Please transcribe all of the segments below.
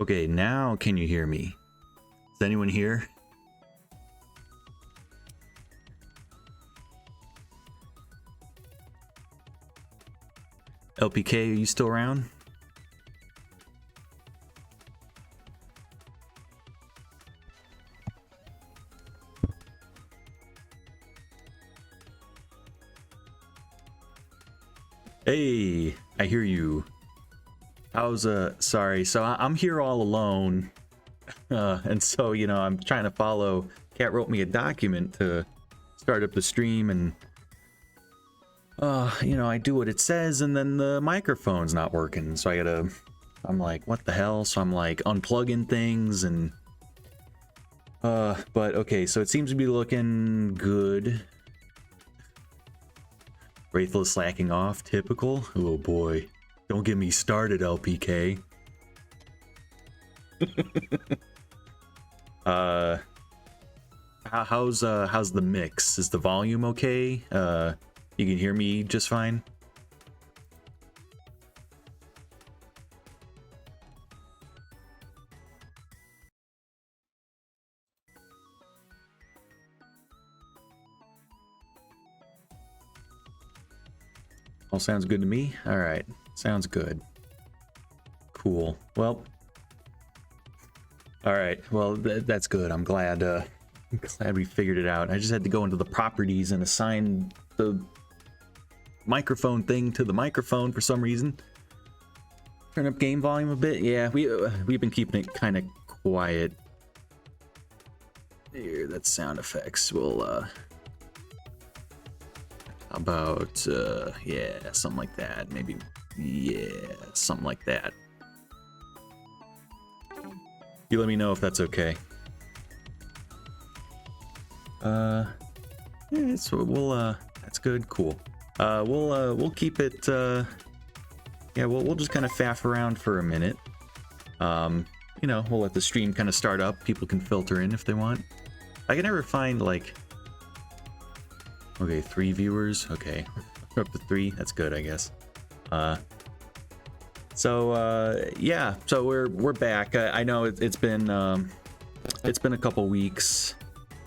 Okay, now can you hear me? Is anyone here? LPK, are you still around? Hey, I hear you. How's sorry, so I'm here all alone. And so, you know, I'm trying to follow. Cat wrote me a document to start up the stream, and you know, I do what it says, and then the microphone's not working. So I'm like, what the hell? So I'm like unplugging things, and but okay, so it seems to be looking good. Wraithful is slacking off, typical. Oh boy, don't get me started, LPK. How's the mix? Is the volume okay? You can hear me just fine? All sounds good to me. All right, sounds good. Cool. Well, all right. Well, that's good. I'm glad we figured it out. I just had to go into the properties and assign the microphone thing to the microphone for some reason. Turn up game volume a bit. Yeah, we've been keeping it kind of quiet. Here, that's sound effects. We'll how about yeah, something like that. Maybe, yeah, something like that. You let me know if that's okay. Yeah, so we'll that's good, cool. We'll keep it yeah, we'll just kind of faff around for a minute. You know, we'll let the stream kind of start up. People can filter in if they want. I can never find, like, okay, 3 viewers. Okay, we're up to 3. That's good, I guess. So yeah, so we're back. I know it's been a couple weeks.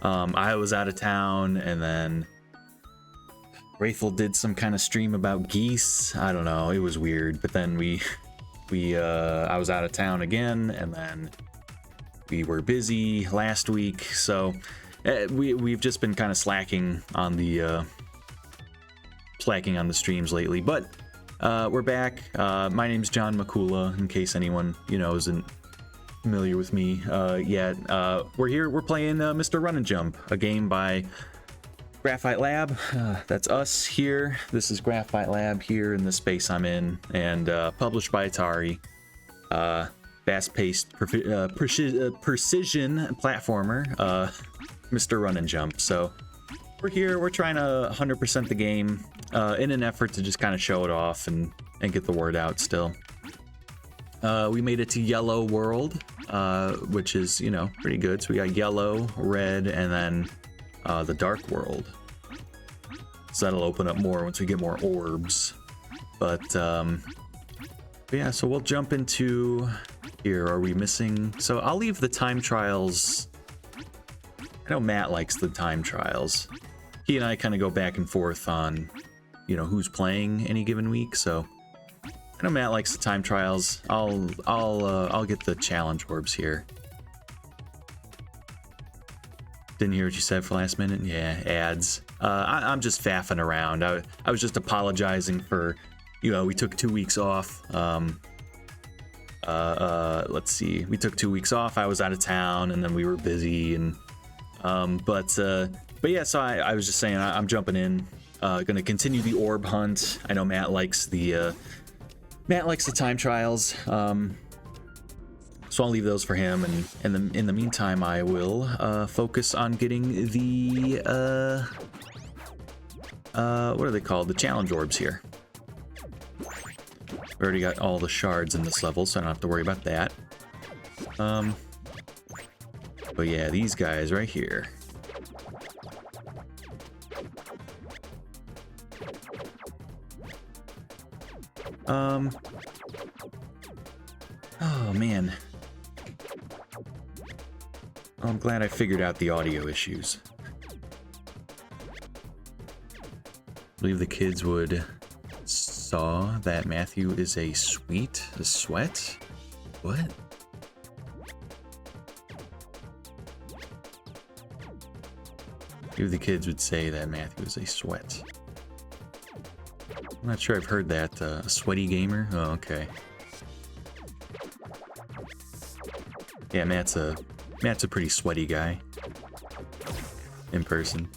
I was out of town, and then Wraithful did some kind of stream about geese. I don't know, it was weird. But then I was out of town again, and then we were busy last week, so we've just been kind of slacking on the streams lately. But we're back. My name's John Mikula, in case anyone, you know, isn't familiar with me yet. We're here. We're playing Mr. Run and Jump, a game by Graphite Lab. That's us here. This is Graphite Lab here in the space I'm in, and published by Atari. Fast-paced precision platformer, Mr. Run and Jump. So we're here. We're trying to 100% the game in an effort to just kind of show it off and get the word out still. We made it to Yellow World, which is, you know, pretty good. So we got Yellow, Red, and then the Dark World. So that'll open up more once we get more orbs. But yeah, so we'll jump into here. Are we missing? So I'll leave the time trials. I know Matt likes the time trials. He and I kind of go back and forth on, you know, who's playing any given week. So I know Matt likes the time trials. I'll get the challenge orbs here. Didn't hear what you said for last minute. Yeah, ads. I'm just faffing around. I was just apologizing for, you know, we took 2 weeks off. Let's see. We took 2 weeks off. I was out of town, and then we were busy, and but yeah. So I was just saying I'm jumping in. Gonna continue the orb hunt. I know Matt likes the time trials. So I'll leave those for him, and in the meantime, I will focus on getting the what are they called? The challenge orbs here. We already got all the shards in this level, so I don't have to worry about that. But yeah, these guys right here. Oh man. I'm glad I figured out the audio issues. I believe the kids would saw that Matthew is a sweat? What? I believe the kids would say that Matthew is a sweat. I'm not sure I've heard that. A sweaty gamer? Oh, okay. Yeah, Matt's a pretty sweaty guy. In person.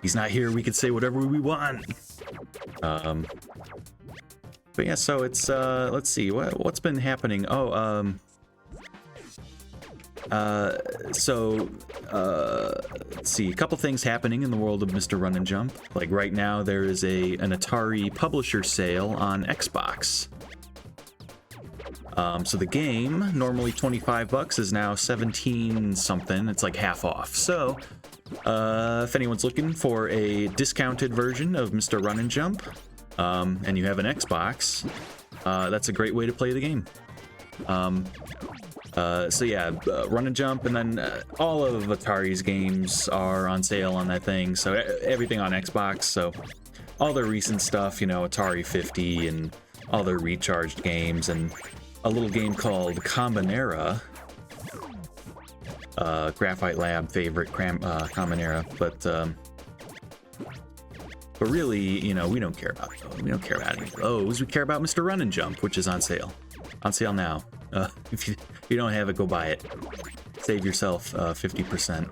He's not here, we could say whatever we want. But yeah, so it's let's see, what's been happening? Oh, let's see, a couple things happening in the world of Mr. Run and Jump. Like right now there is an Atari publisher sale on Xbox. So the game, normally $25, is now 17 something. It's like half off. So if anyone's looking for a discounted version of Mr. Run and Jump, and you have an Xbox, that's a great way to play the game. So yeah, Run and Jump, and then all of Atari's games are on sale on that thing. So everything on Xbox. So all their recent stuff, you know, Atari 50 and all their recharged games, and a little game called Combinera. Graphite Lab favorite Combinera, but really, you know, we don't care about those. We don't care about any of those. We care about Mr. Run and Jump, which is on sale. On sale now. If you don't have it, go buy it. Save yourself 50%.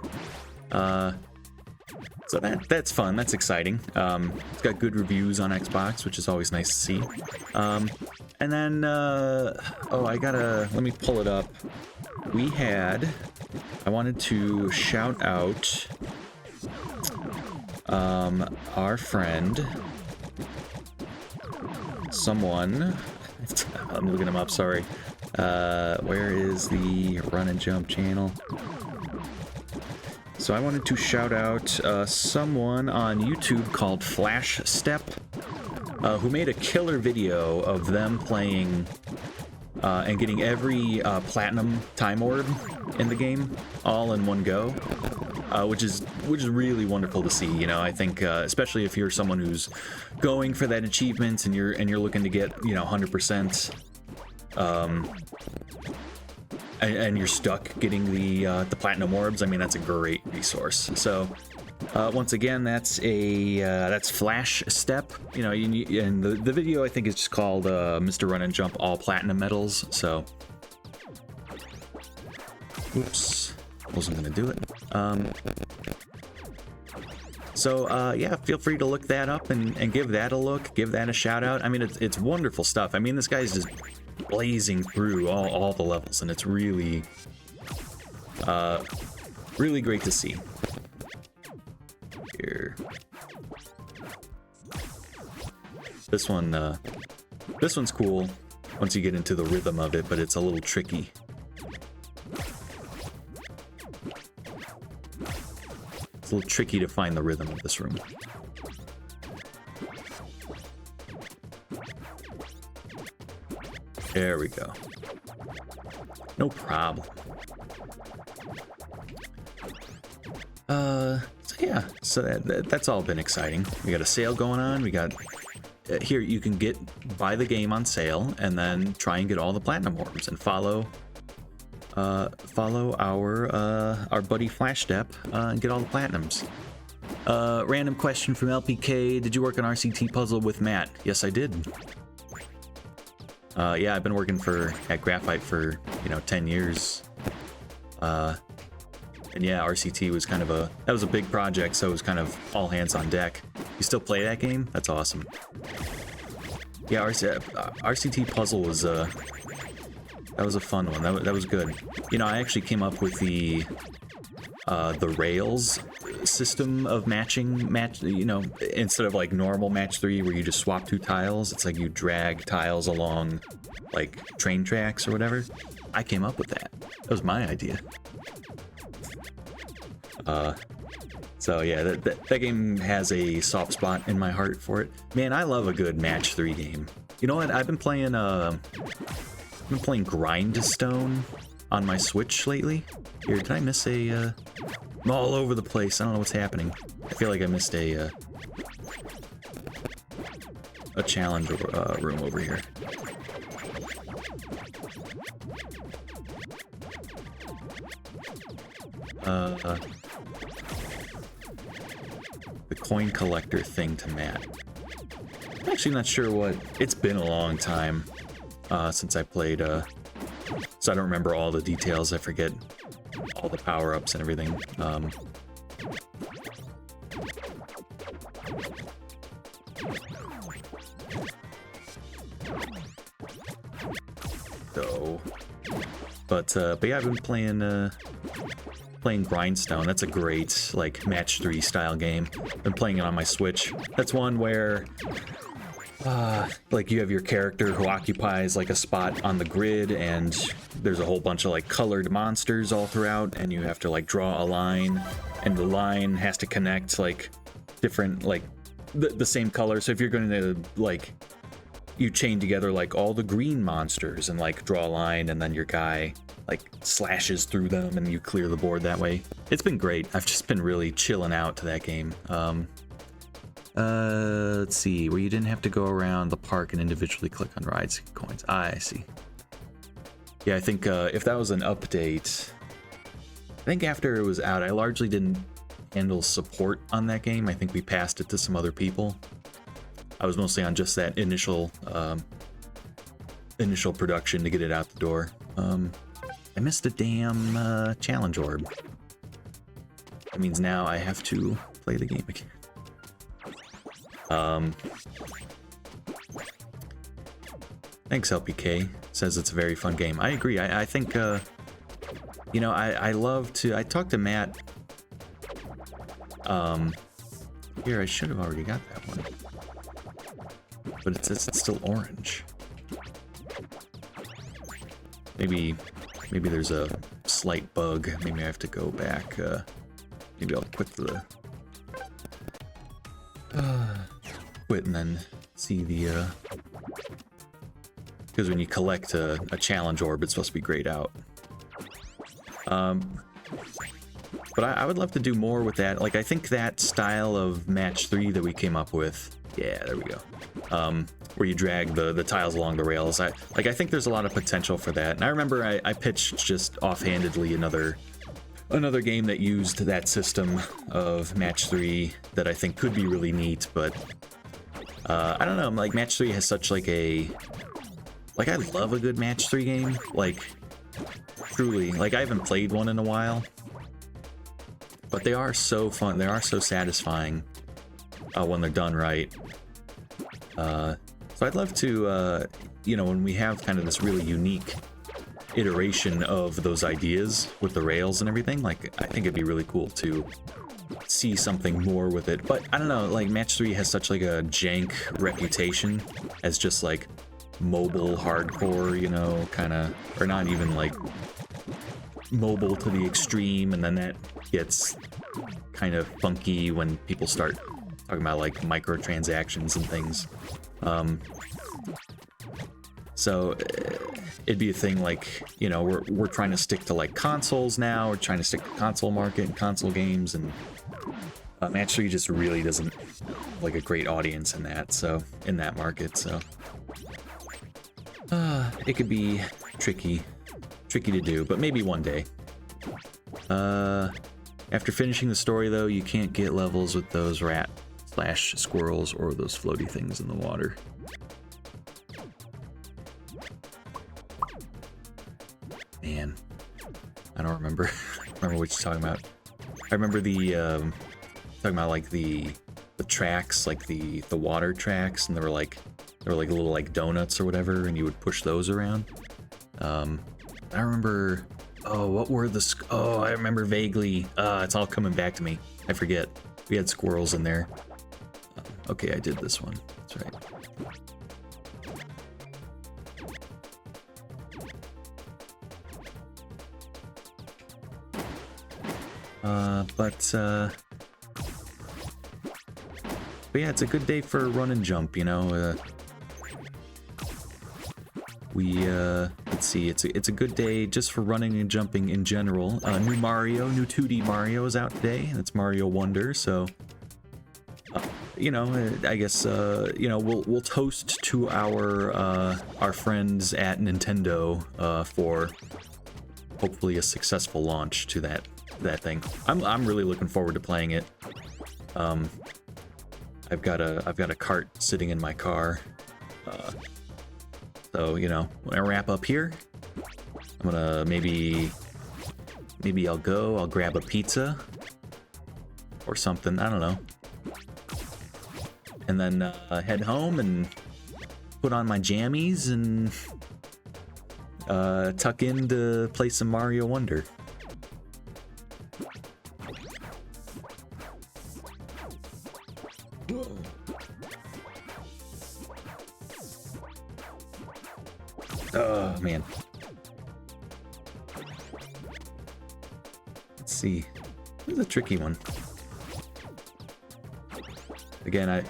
So that's fun. That's exciting. It's got good reviews on Xbox, which is always nice to see. And then, let me pull it up. I wanted to shout out our friend, someone, I'm looking him up, sorry. Where is the Run and Jump channel? So I wanted to shout out someone on YouTube called Flash Step, who made a killer video of them playing and getting every platinum time orb in the game all in one go, which is really wonderful to see. You know, I think especially if you're someone who's going for that achievement and you're looking to get, you know, 100%. And you're stuck getting the platinum orbs. I mean, that's a great resource. So once again, that's Flash Step. You know, and the video I think is just called Mr. Run and Jump All Platinum Medals. So, oops, wasn't gonna do it. Yeah, feel free to look that up and give that a look, give that a shout out. I mean, it's wonderful stuff. I mean, this guy's just blazing through all the levels, and it's really really great to see. Here, this one's cool once you get into the rhythm of it, but it's a little tricky. It's a little tricky to find the rhythm of this room. There we go. No problem. So yeah, so that's all been exciting. We got a sale going on. We got here you can buy the game on sale and then try and get all the platinum orbs and follow our buddy Flash Step and get all the platinums. Random question from LPK: did you work on RCT Puzzle with Matt? Yes, I did. Yeah, I've been working at Graphite for, 10 years. And yeah, RCT was that was a big project, so it was kind of all hands on deck. You still play that game? That's awesome. Yeah, RCT Puzzle was, that was a fun one. That was good. I actually came up with the rails system of match, instead of like normal match 3 where you just swap 2 tiles, it's like you drag tiles along like train tracks or whatever. I came up with that. That was my idea. So yeah, that game has a soft spot in my heart for it. Man, I love a good match 3 game. You know what? I've been playing Grindstone on my Switch lately. Here, did I miss a? I'm all over the place. I don't know what's happening. I feel like I missed a challenge room over here. The coin collector thing to Matt. I'm actually not sure what. It's been a long time since I played. So I don't remember all the details. I forget all the power-ups and everything. But yeah, I've been playing Grindstone. That's a great like match 3 style game. Been playing it on my Switch. That's one where like you have your character who occupies like a spot on the grid, and there's a whole bunch of like colored monsters all throughout, and you have to like draw a line, and the line has to connect like different like the same color. So if you're going to like you chain together like all the green monsters and like draw a line, and then your guy like slashes through them and you clear the board that way. It's been great. I've just been really chilling out to that game. Let's see, where you didn't have to go around the park and individually click on rides and coins. I see. Yeah, I think if that was an update, I think after it was out, I largely didn't handle support on that game. I think we passed it to some other people. I was mostly on just that initial production to get it out the door. I missed a damn challenge orb. That means now I have to play the game again. Thanks, LPK. Says it's a very fun game. I agree. I think, you know, I love to... I talked to Matt. Here, I should have already got that one. But it says it's still orange. Maybe there's a slight bug. Maybe I have to go back. Maybe I'll quit the... quit and then see the... Because when you collect a challenge orb, it's supposed to be grayed out. But I would love to do more with that. Like, I think that style of match 3 that we came up with... Yeah, there we go. Where you drag the tiles along the rails. I think there's a lot of potential for that. And I remember I pitched just offhandedly another game that used that system of match 3 that I think could be really neat, but I don't know, like match 3 has such like a... Like, I love a good match 3 game. Like, truly. Like, I haven't played one in a while. But they are so fun. They are so satisfying when they're done right. So I'd love to, you know, when we have kind of this really unique iteration of those ideas with the rails and everything, like, I think it'd be really cool to see something more with it. But I don't know, like, match 3 has such like a jank reputation as just like mobile hardcore, you know, kind of, or not even like mobile to the extreme, and then that gets kind of funky when people start talking about like microtransactions and things. So it'd be a thing like, you know, we're trying to stick to like consoles now. We're trying to stick to console market and console games, and match 3 just really doesn't like a great audience in that. So in that market, so it could be tricky to do, but maybe one day. After finishing the story though, you can't get levels with those rat/squirrels or those floaty things in the water. Man, I don't remember. I don't remember what you're talking about. I remember the talking about like the tracks, like the water tracks, and they were like little like donuts or whatever, and you would push those around. I remember. Oh, what were the? Oh, I remember vaguely. It's all coming back to me. I forget. We had squirrels in there. Okay, I did this one. That's right. But yeah, it's a good day for run and jump, you know. let's see, it's a good day just for running and jumping in general. New 2D Mario is out today. That's Mario Wonder, so you know, I guess you know, we'll toast to our friends at Nintendo for hopefully a successful launch to that thing. I'm really looking forward to playing it. I've got a cart sitting in my car. So, you know, when I wrap up here, I'm gonna maybe I'll grab a pizza or something, I don't know. And then head home and put on my jammies and tuck in to play some Mario Wonder. Oh, man. Let's see. This is a tricky one. Again,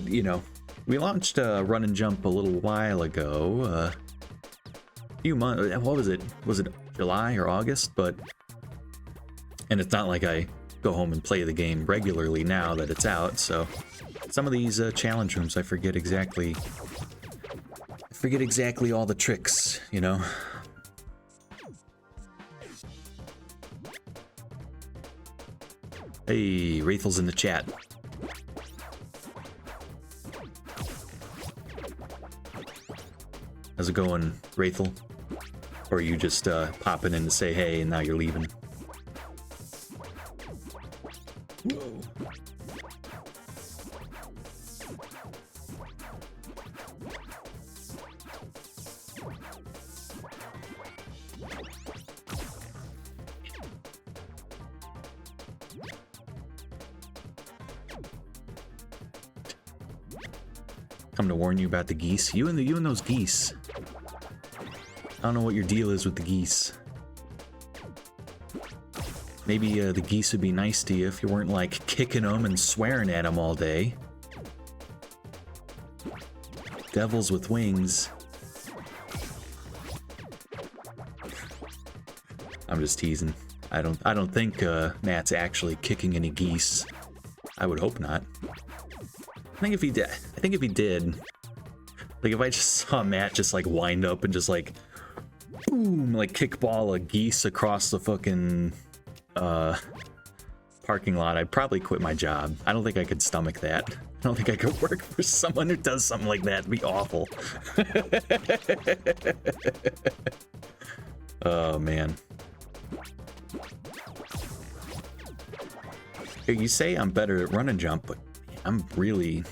you know, we launched Run and Jump a little while ago. A few months. What was it? Was it July or August? And it's not like I go home and play the game regularly now that it's out. So some of these challenge rooms, I forget exactly all the tricks, you know. Hey, Wraithel's in the chat. How's it going, Wraithel? Or are you just popping in to say hey and now you're leaving? Whoa. Come to warn you about the geese. You and those geese. I don't know what your deal is with the geese. Maybe the geese would be nice to you if you weren't like kicking them and swearing at them all day. Devils with wings. I'm just teasing. I don't think Matt's actually kicking any geese. I would hope not. I think if he did, like if I just saw Matt just like wind up and just like boom, like kickball a geese across the fucking parking lot, I'd probably quit my job. I don't think I could stomach that. I don't think I could work for someone who does something like that. It'd be awful. Oh man. Hey, you say I'm better at run and jump, but I'm really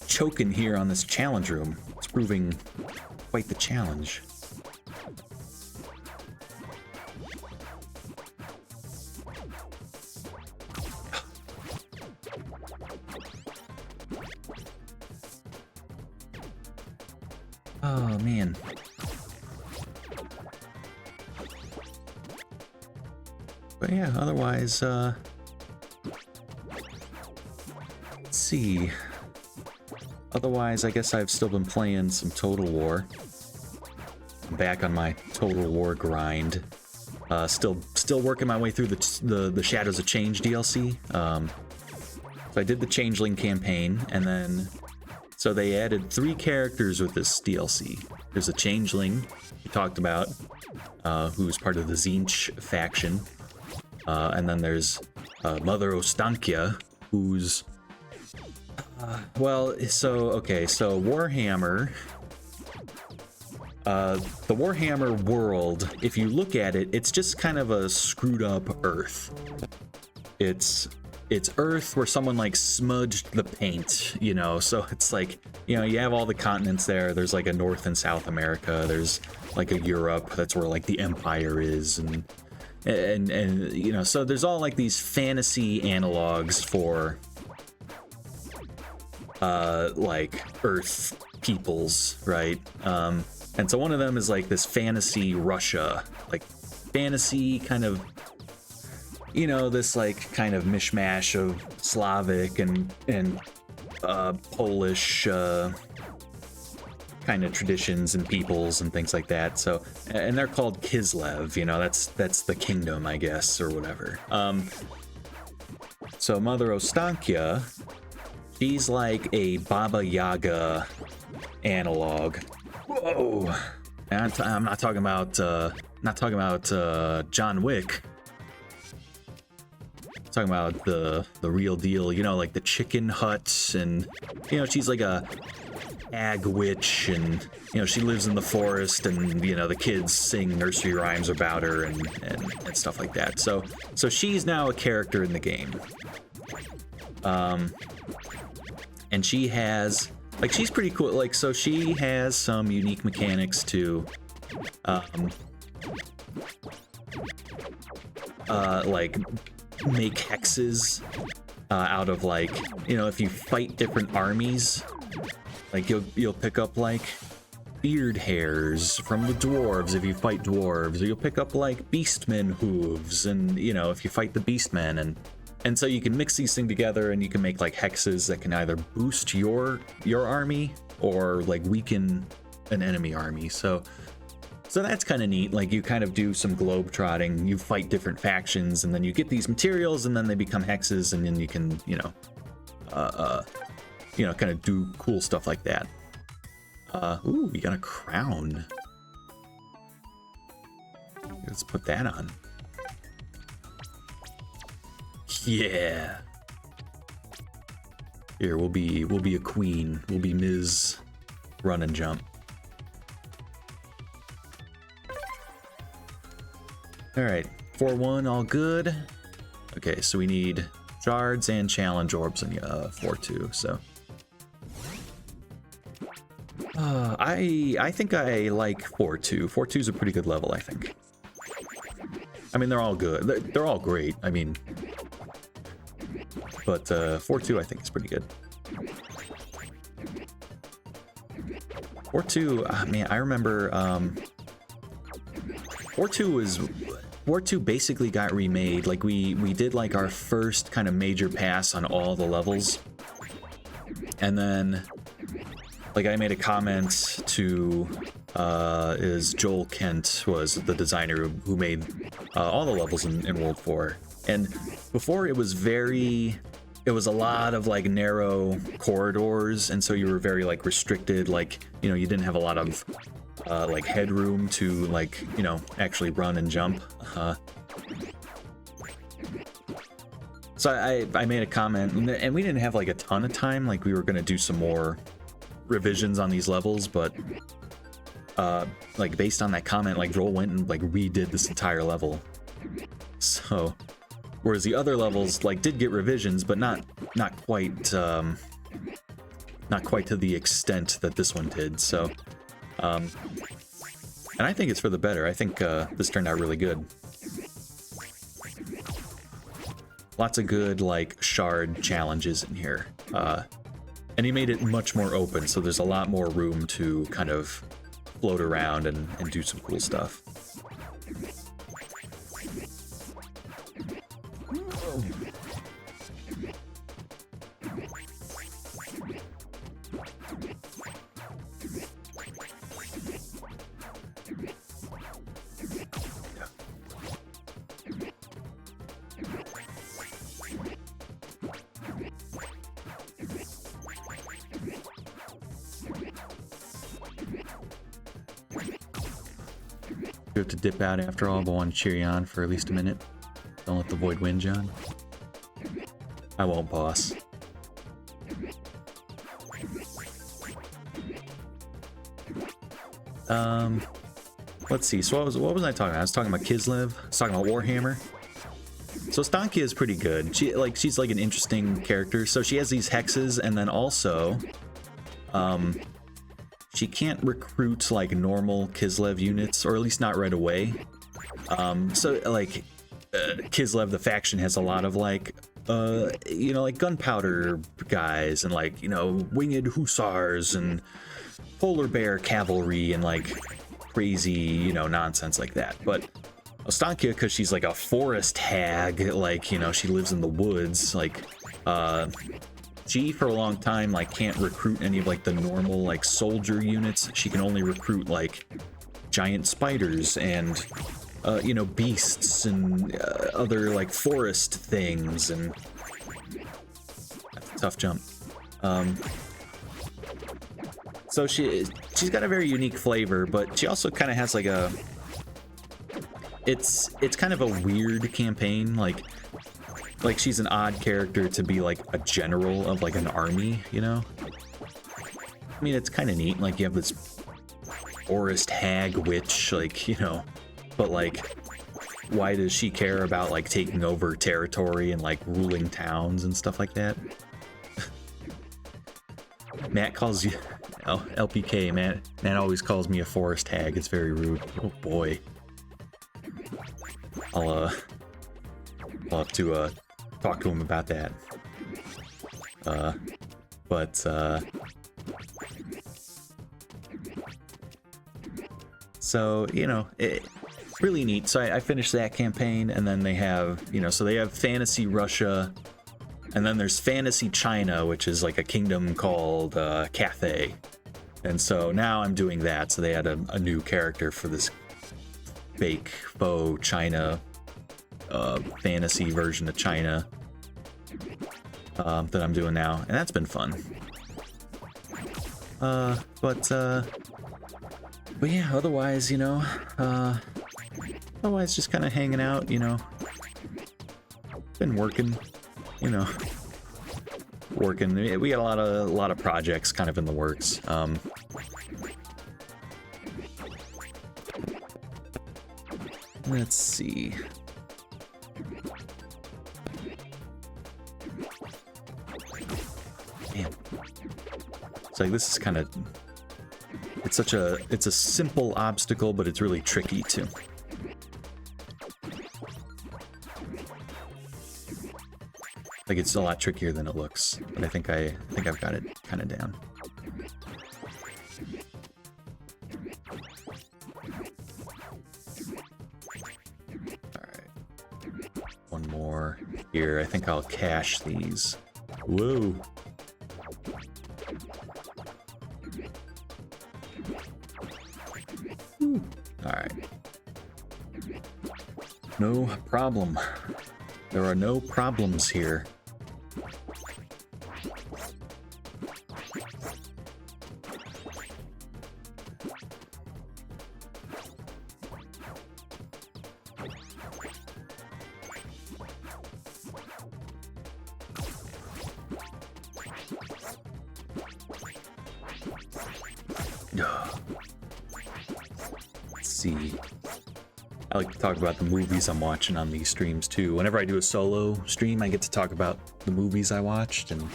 choking here on this challenge room. It's proving quite the challenge. Oh, man. But yeah, otherwise, let's see. Otherwise, I guess I've still been playing some Total War. I'm back on my Total War grind. Still working my way through the Shadows of Change DLC. So I did the Changeling campaign, and then so they added 3 characters with this DLC. There's a Changeling we talked about, who's part of the Tzeentch faction. And then there's Mother Ostankya, who's well, so Warhammer, the Warhammer world, if you look at it, it's just kind of a screwed up Earth. It's Earth where someone like smudged the paint, you know, so it's like, you know, you have all the continents there. There's like a North and South America. There's like a Europe, that's where like the Empire is, and you know, so there's all like these fantasy analogs for like Earth peoples, right? And so one of them is like this fantasy Russia, like fantasy kind of, you know, this like kind of mishmash of Slavic and Polish kind of traditions and peoples and things like that. So, and they're called Kislev, you know, that's the kingdom, I guess, or whatever. So Mother Ostankya, she's like a Baba Yaga analog. Whoa! And I'm not talking about John Wick. I'm talking about the real deal, you know, like the chicken huts, and you know, she's like a ag witch, and you know, she lives in the forest, and you know, the kids sing nursery rhymes about her and stuff like that. So she's now a character in the game. And she has, like, she's pretty cool. Like, so she has some unique mechanics to, like, make hexes out of, like, you know, if you fight different armies, like, you'll pick up, like, beard hairs from the dwarves if you fight dwarves, or you'll pick up, like, beastmen hooves, and, you know, if you fight the beastmen, and so you can mix these things together, and you can make like hexes that can either boost your army or like weaken an enemy army. So that's kind of neat. Like, you kind of do some globe trotting, you fight different factions, and then you get these materials, and then they become hexes, and then you can, you know, kind of do cool stuff like that. Ooh, we got a crown. Let's put that on. Yeah. Here, we'll be a queen. We'll be Ms. Run and Jump. All right, 4-1, all good. Okay, so we need shards and challenge orbs in 4-2. So, I think I like 4-2. 4-2 is a pretty good level, I think. I mean, they're all good. They're all great. I mean. But 4-2 I think is pretty good. 4-2, man, I remember 4-2 basically got remade. Like, we did like our first kind of major pass on all the levels, and then like I made a comment to is Joel Kent was the designer who made all the levels in World 4, and before it was a lot of like narrow corridors, and so you were very like restricted, like, you know, you didn't have a lot of like headroom to, like, you know, actually run and jump. So I made a comment, and we didn't have like a ton of time. Like, we were gonna do some more revisions on these levels, but like based on that comment, like Joel went and like redid this entire level. So whereas the other levels like did get revisions, but not quite to the extent that this one did. So and I think it's for the better. I think this turned out really good. Lots of good like shard challenges in here, and he made it much more open, so there's a lot more room to kind of float around and do some cool stuff. You have to dip out after all, but want to cheer you on for at least a minute. Don't let the void win, John. I won't, boss. Let's see. So what was I talking about? I was talking about Kislev. I was talking about Warhammer. So Stankia is pretty good. She's like an interesting character. So she has these hexes, and then also, she can't recruit like normal Kislev units, or at least not right away. So like Kislev, the faction, has a lot of like you know, like gunpowder guys, and like, you know, winged hussars and polar bear cavalry and like crazy, you know, nonsense like that. But Ostankia, because she's like a forest hag, like, you know, she lives in the woods, like G for a long time like can't recruit any of like the normal like soldier units. She can only recruit like giant spiders and you know, beasts and other like forest things, and that's a tough jump. So she's got a very unique flavor, but she also kind of has like a it's kind of a weird campaign, like she's an odd character to be like a general of like an army, you know? I mean, it's kind of neat, like you have this forest hag witch, like, you know, but like why does she care about like taking over territory and like ruling towns and stuff like that? Matt calls you LPK. Matt always calls me a forest hag. It's very rude. Oh boy. I'll have to talk to him about that. So, you know, it's really neat. So I finished that campaign, and then they have, you know, so they have Fantasy Russia, and then there's Fantasy China, which is like a kingdom called Cathay. And so now I'm doing that. So they had a new character for this fake faux China fantasy version of China that I'm doing now, and that's been fun. But yeah, otherwise, you know, otherwise just kind of hanging out, you know. Been working, you know, working. We got a lot of projects kind of in the works. Let's see. Man. It's like this is kind of it's a simple obstacle, but it's really tricky too. Like it's a lot trickier than it looks, but I think I've got it kind of down. All right, one more here. I think I'll cache these. Whoa. Alright. No problem. There are no problems here. See, I like to talk about the movies I'm watching on these streams too. Whenever I do a solo stream, I get to talk about the movies I watched, and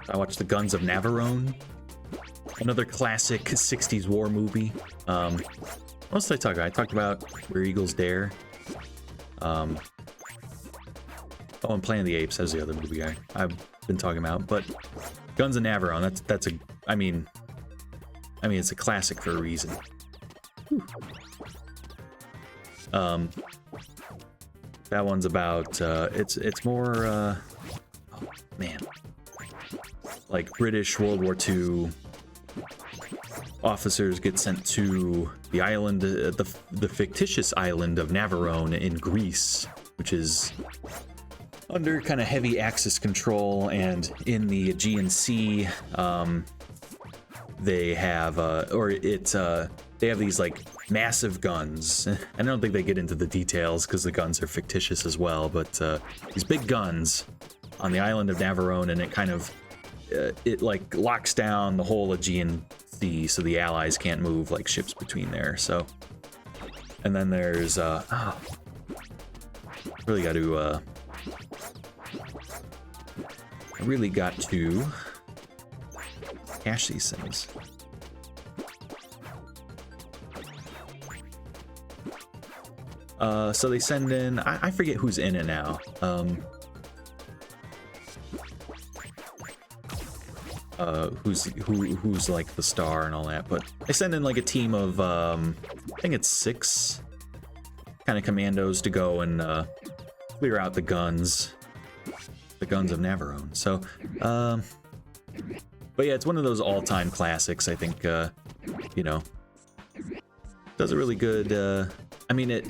I watched The Guns of Navarone, another classic 60s war movie. What else did I talk about? I talked about Where Eagles Dare. Oh, and Planet of the Apes. That's the other movie I've been talking about. But Guns of Navarone, that's a, I mean, it's a classic for a reason. Whew. That one's about it's more oh man, like British World War II officers get sent to the island, the fictitious island of Navarone in Greece, which is under kind of heavy Axis control, and in the Aegean Sea, they have they have these like massive guns. I don't think they get into the details because the guns are fictitious as well, but these big guns on the island of Navarone, and it kind of it like locks down the whole Aegean Sea, so the Allies can't move like ships between there. So, and then there's really got to I really got to cache these things. So they send in, I forget who's in it now. Who's like the star and all that, but they send in like a team of, I think it's 6 kind of commandos to go and clear out the guns of Navarone. So, But yeah, it's one of those all-time classics. I think, you know, does a really good. I mean, it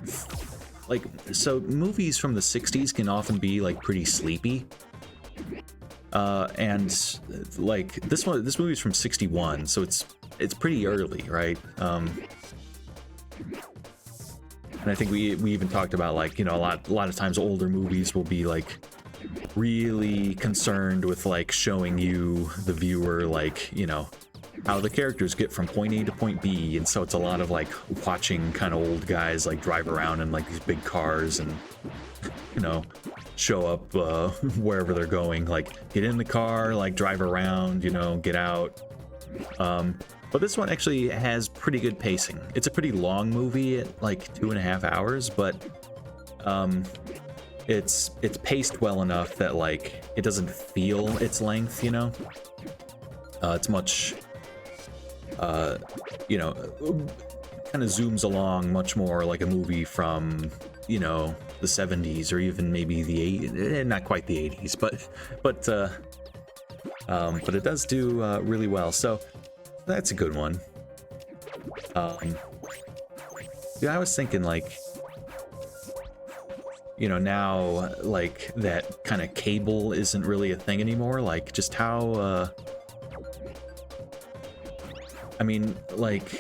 like so movies from the '60s can often be like pretty sleepy. And like this movie's from '61, so it's pretty early, right? And I think we even talked about, like, you know, a lot of times older movies will be like really concerned with like showing you, the viewer, like, you know, how the characters get from point A to point B, and so it's a lot of like watching kind of old guys like drive around in like these big cars and, you know, show up wherever they're going, like get in the car, like drive around, you know, get out. But this one actually has pretty good pacing. It's a pretty long movie at like 2.5 hours, but it's paced well enough that like it doesn't feel its length, you know. It's much, you know, kind of zooms along much more like a movie from, you know, the 70s or even maybe the 80s, not quite the 80s, but it does do really well. So that's a good one. Yeah, I was thinking, like, you know, now like that kind of cable isn't really a thing anymore. Like, just how I mean, like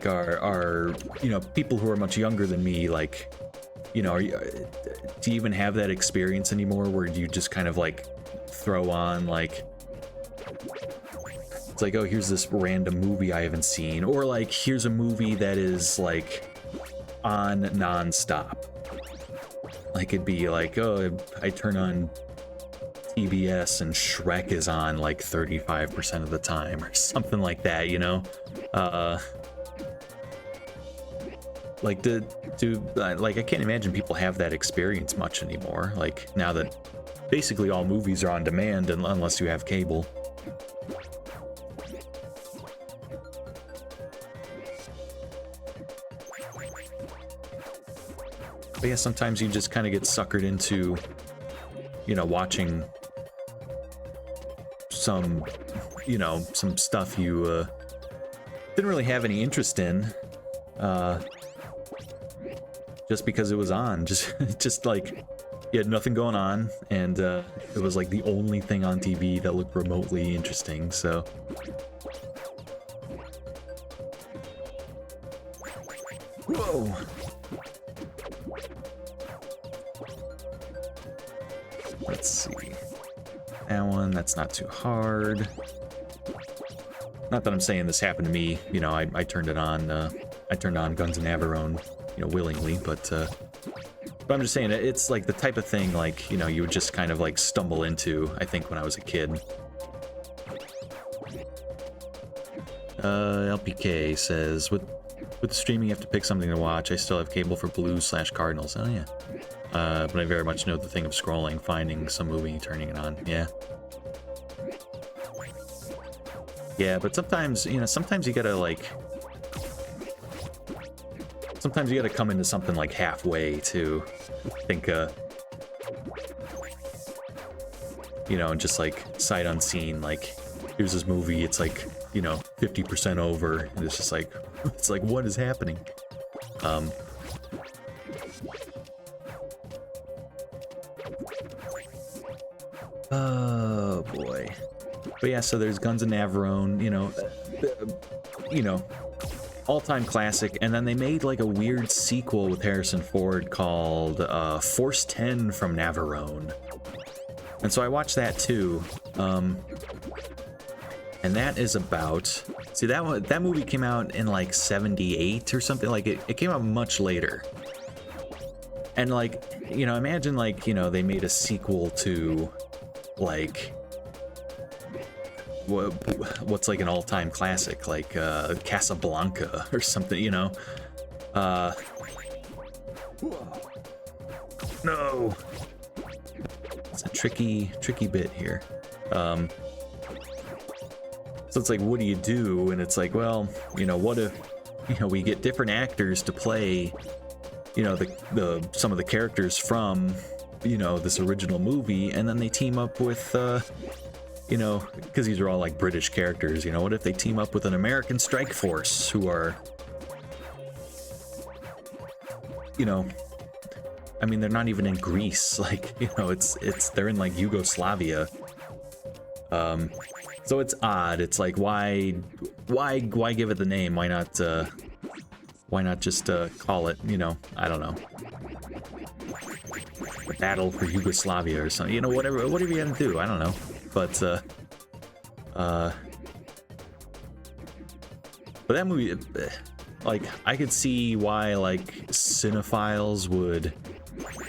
our you know, people who are much younger than me, like, you know, do you even have that experience anymore where you just kind of like throw on, like, it's like, oh, here's this random movie I haven't seen, or like here's a movie that is like on nonstop. Like, it'd be like, oh, I turn on TBS and Shrek is on like 35% of the time or something like that, you know. Like, like, I can't imagine people have that experience much anymore, like now that basically all movies are on demand, unless you have cable. But yeah, sometimes you just kind of get suckered into, you know, watching some, you know, some stuff you didn't really have any interest in, just because it was on. Just like you had nothing going on, and it was like the only thing on TV that looked remotely interesting. So whoa. Let's see. That one, that's not too hard. Not that I'm saying this happened to me, you know, I turned it on, I turned on Guns N' Navarone, you know, willingly, but I'm just saying, it's like the type of thing, like, you know, you would just kind of like stumble into, I think, when I was a kid. LPK says, with streaming you have to pick something to watch. I still have cable for Blues/Cardinals. Oh yeah. But I very much know the thing of scrolling, finding some movie, turning it on. Yeah. Yeah, but sometimes, you know, sometimes you gotta come into something like halfway to think, you know, and just like sight unseen, like, here's this movie, it's like, you know, 50% over, and it's just like, it's like, what is happening? Oh boy. But yeah, so there's Guns N' Navarone, you know, all-time classic, and then they made like a weird sequel with Harrison Ford called Force 10 from Navarone. And so I watched that too. And that is about, see, that movie came out in like 78 or something. Like it came out much later. And like, you know, imagine like, you know, they made a sequel to like what's like an all-time classic, like Casablanca or something, you know. No, it's a tricky bit here. So it's like, what do you do? And it's like, well, you know, what if, you know, we get different actors to play, you know, the some of the characters from, you know, this original movie, and then they team up with, you know, because these are all like British characters, you know, what if they team up with an American strike force who are, you know, I mean, they're not even in Greece, like, you know, they're in like Yugoslavia. So it's odd. It's like, why give it the name? Why not just call it, you know, I don't know, the Battle for Yugoslavia or something, you know, whatever you gotta do, I don't know. But that movie, like, I could see why, like, cinephiles would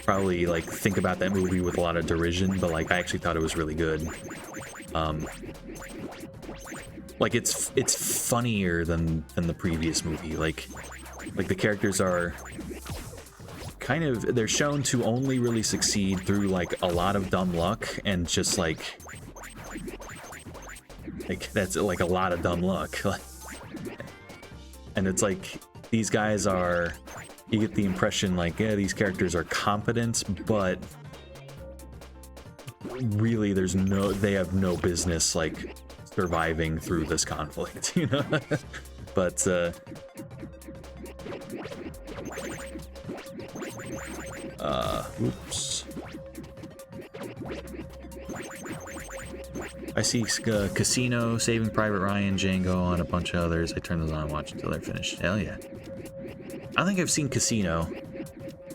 probably, like, think about that movie with a lot of derision, but, like, I actually thought it was really good. Like, it's funnier than the previous movie. Like the characters are kind of, they're shown to only really succeed through, like, a lot of dumb luck, and just like that's like a lot of dumb luck. And it's like, these guys are, you get the impression like, yeah, these characters are competent, but really they have no business, like, surviving through this conflict, you know. But oops, I see Casino, Saving Private Ryan, Django, and a bunch of others. I turn those on and watch until they're finished. Hell yeah. I don't think I've seen Casino,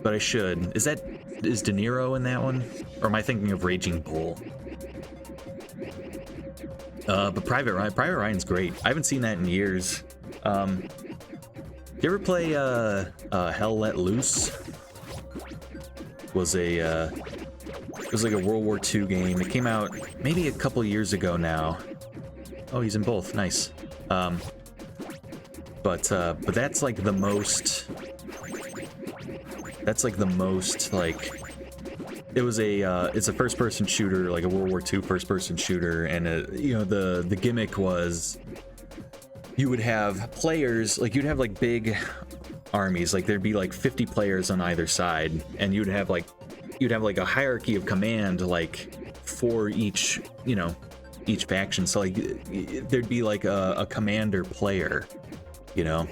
but I should. Is De Niro in that one? Or am I thinking of Raging Bull? But Private Ryan's great. I haven't seen that in years. You ever play Hell Let Loose? It was like a World War II game. It came out maybe a couple years ago now. Oh, he's in both. Nice. But that's like the most. That's like the most, like, it's a first-person shooter, like a World War II first-person shooter, and you know, the gimmick was you would have players, like, you'd have like big armies, like there'd be like 50 players on either side, and you'd have like a hierarchy of command, like, for each, you know, each faction. So like there'd be like a commander player, you know,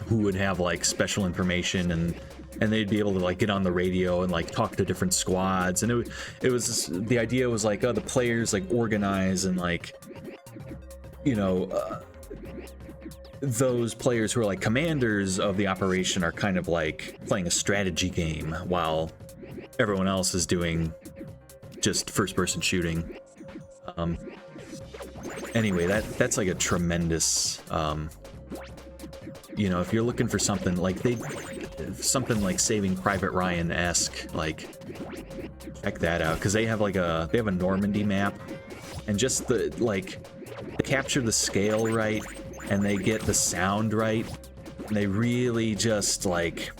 who would have like special information, and they'd be able to like get on the radio and like talk to different squads, and it was the idea was like, oh, the players like organize, and like, you know, those players who are like commanders of the operation are kind of like playing a strategy game while everyone else is doing just first-person shooting. Anyway, that's like a tremendous, you know, if you're looking for something like something like Saving Private Ryan-esque, like, check that out, because they have a Normandy map, and just they capture the scale right, and they get the sound right, and they really just, like,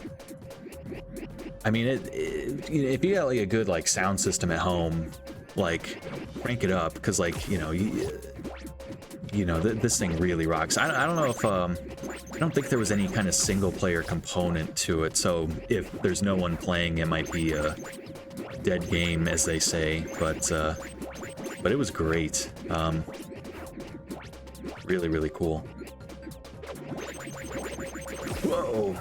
I mean, if you got like a good like sound system at home, like, crank it up, because, like, you know, this thing really rocks. I don't know if I don't think there was any kind of single player component to it, so if there's no one playing, it might be a dead game, as they say, but it was great. Really, really cool. Whoa.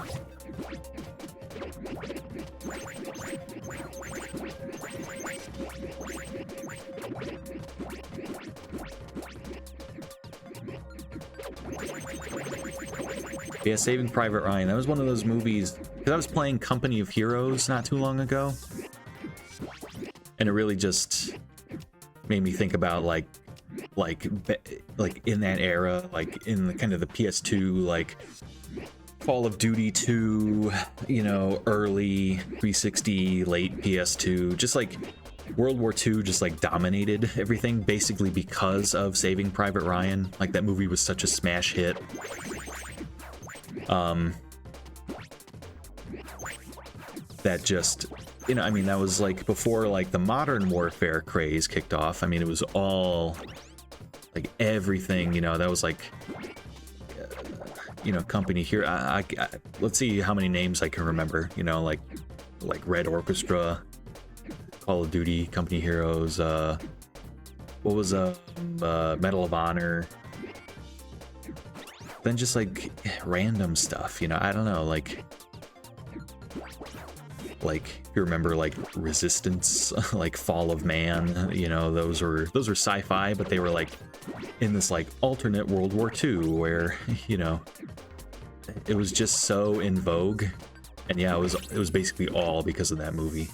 Yeah, Saving Private Ryan. That was one of those movies, because I was playing Company of Heroes not too long ago, and it really just made me think about like in that era, like in the kind of the PS2, like Call of Duty 2, you know, early 360, late PS2, just like World War II just like dominated everything basically because of Saving Private Ryan. Like, that movie was such a smash hit. That just, you know, I mean, that was like before like the modern warfare craze kicked off. I mean, it was all like everything, you know, that was like, you know, Company here. I let's see how many names I can remember, you know, like Red Orchestra, Call of Duty, Company Heroes, what was Medal of Honor. Then just like random stuff, you know, I don't know, like if you remember like Resistance, like Fall of Man, you know, those were sci-fi, but they were like in this like alternate World War II where, you know, it was just so in vogue. And yeah, it was basically all because of that movie.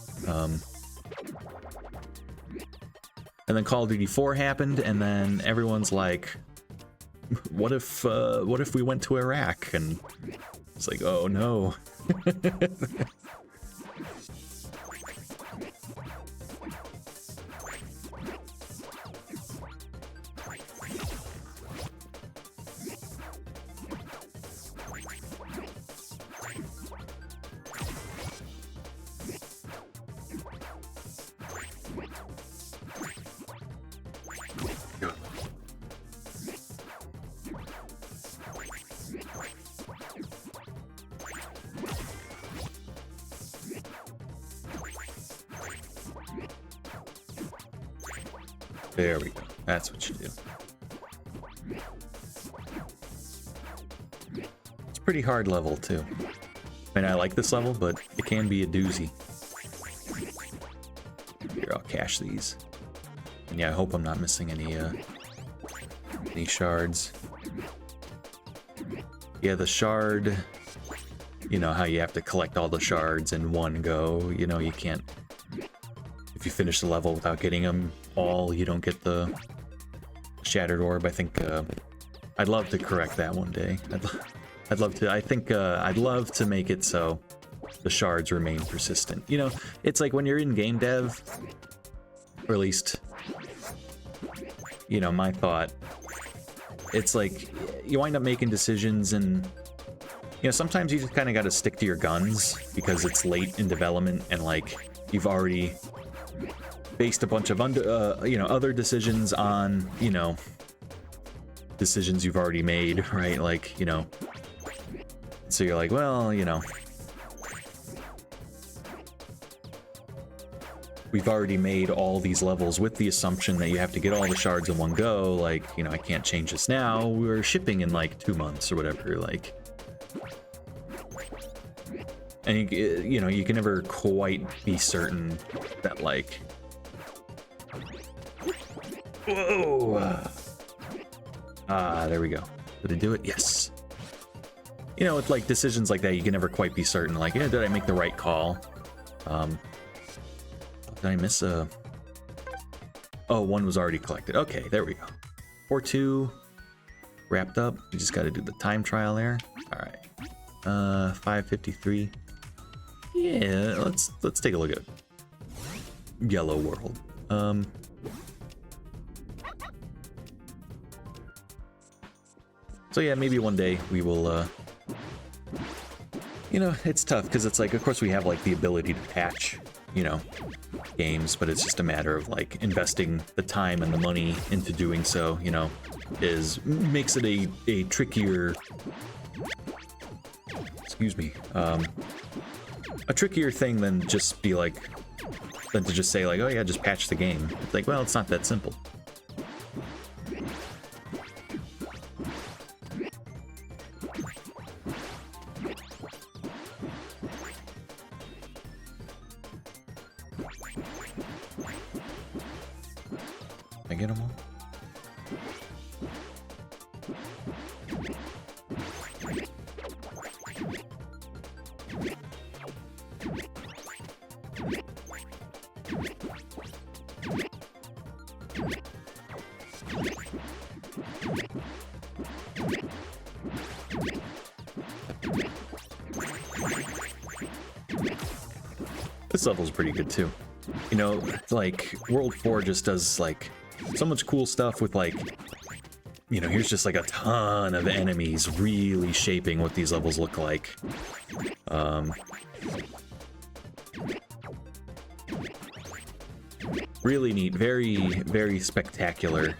And then Call of Duty 4 happened, and then everyone's like, what if we went to Iraq? And it's like, oh no. There we go. That's what you do. It's a pretty hard level, too. I mean, I like this level, but it can be a doozy. Here, I'll cache these. And yeah, I hope I'm not missing any shards. Yeah, the shard... You know, how you have to collect all the shards in one go. You know, you can't... If you finish the level without getting them all, you don't get the Shattered Orb. I think I'd love to correct that one day. I'd love to. I think I'd love to make it so the shards remain persistent. You know, it's like when you're in game dev, or at least, you know, my thought, it's like you wind up making decisions and, you know, sometimes you just kind of got to stick to your guns because it's late in development and like you've already based a bunch of you know, other decisions on, you know, decisions you've already made, right? Like, you know, so you're like, well, you know, we've already made all these levels with the assumption that you have to get all the shards in one go. Like, you know, I can't change this now. We're shipping in like 2 months or whatever. Like, and you know, you can never quite be certain that like, whoa, there we go. Did I do it? Yes. You know, with like decisions like that, you can never quite be certain. Like, yeah, did I make the right call? Did I miss a... Oh, one was already collected. Okay, there we go. 4-2 wrapped up. We just got to do the time trial there. All right. 553. Yeah, let's take a look at Yellow World. So yeah, maybe one day we will, you know, it's tough because it's like, of course we have like the ability to patch, you know, games, but it's just a matter of like investing the time and the money into doing so, you know, makes it a trickier, excuse me, a trickier thing than to just say like, oh yeah, just patch the game. It's like, well, it's not that simple. I get them all? This level's pretty good too. You know, like World 4 just does like so much cool stuff with like, you know, here's just like a ton of enemies really shaping what these levels look like. Really neat, very, very spectacular.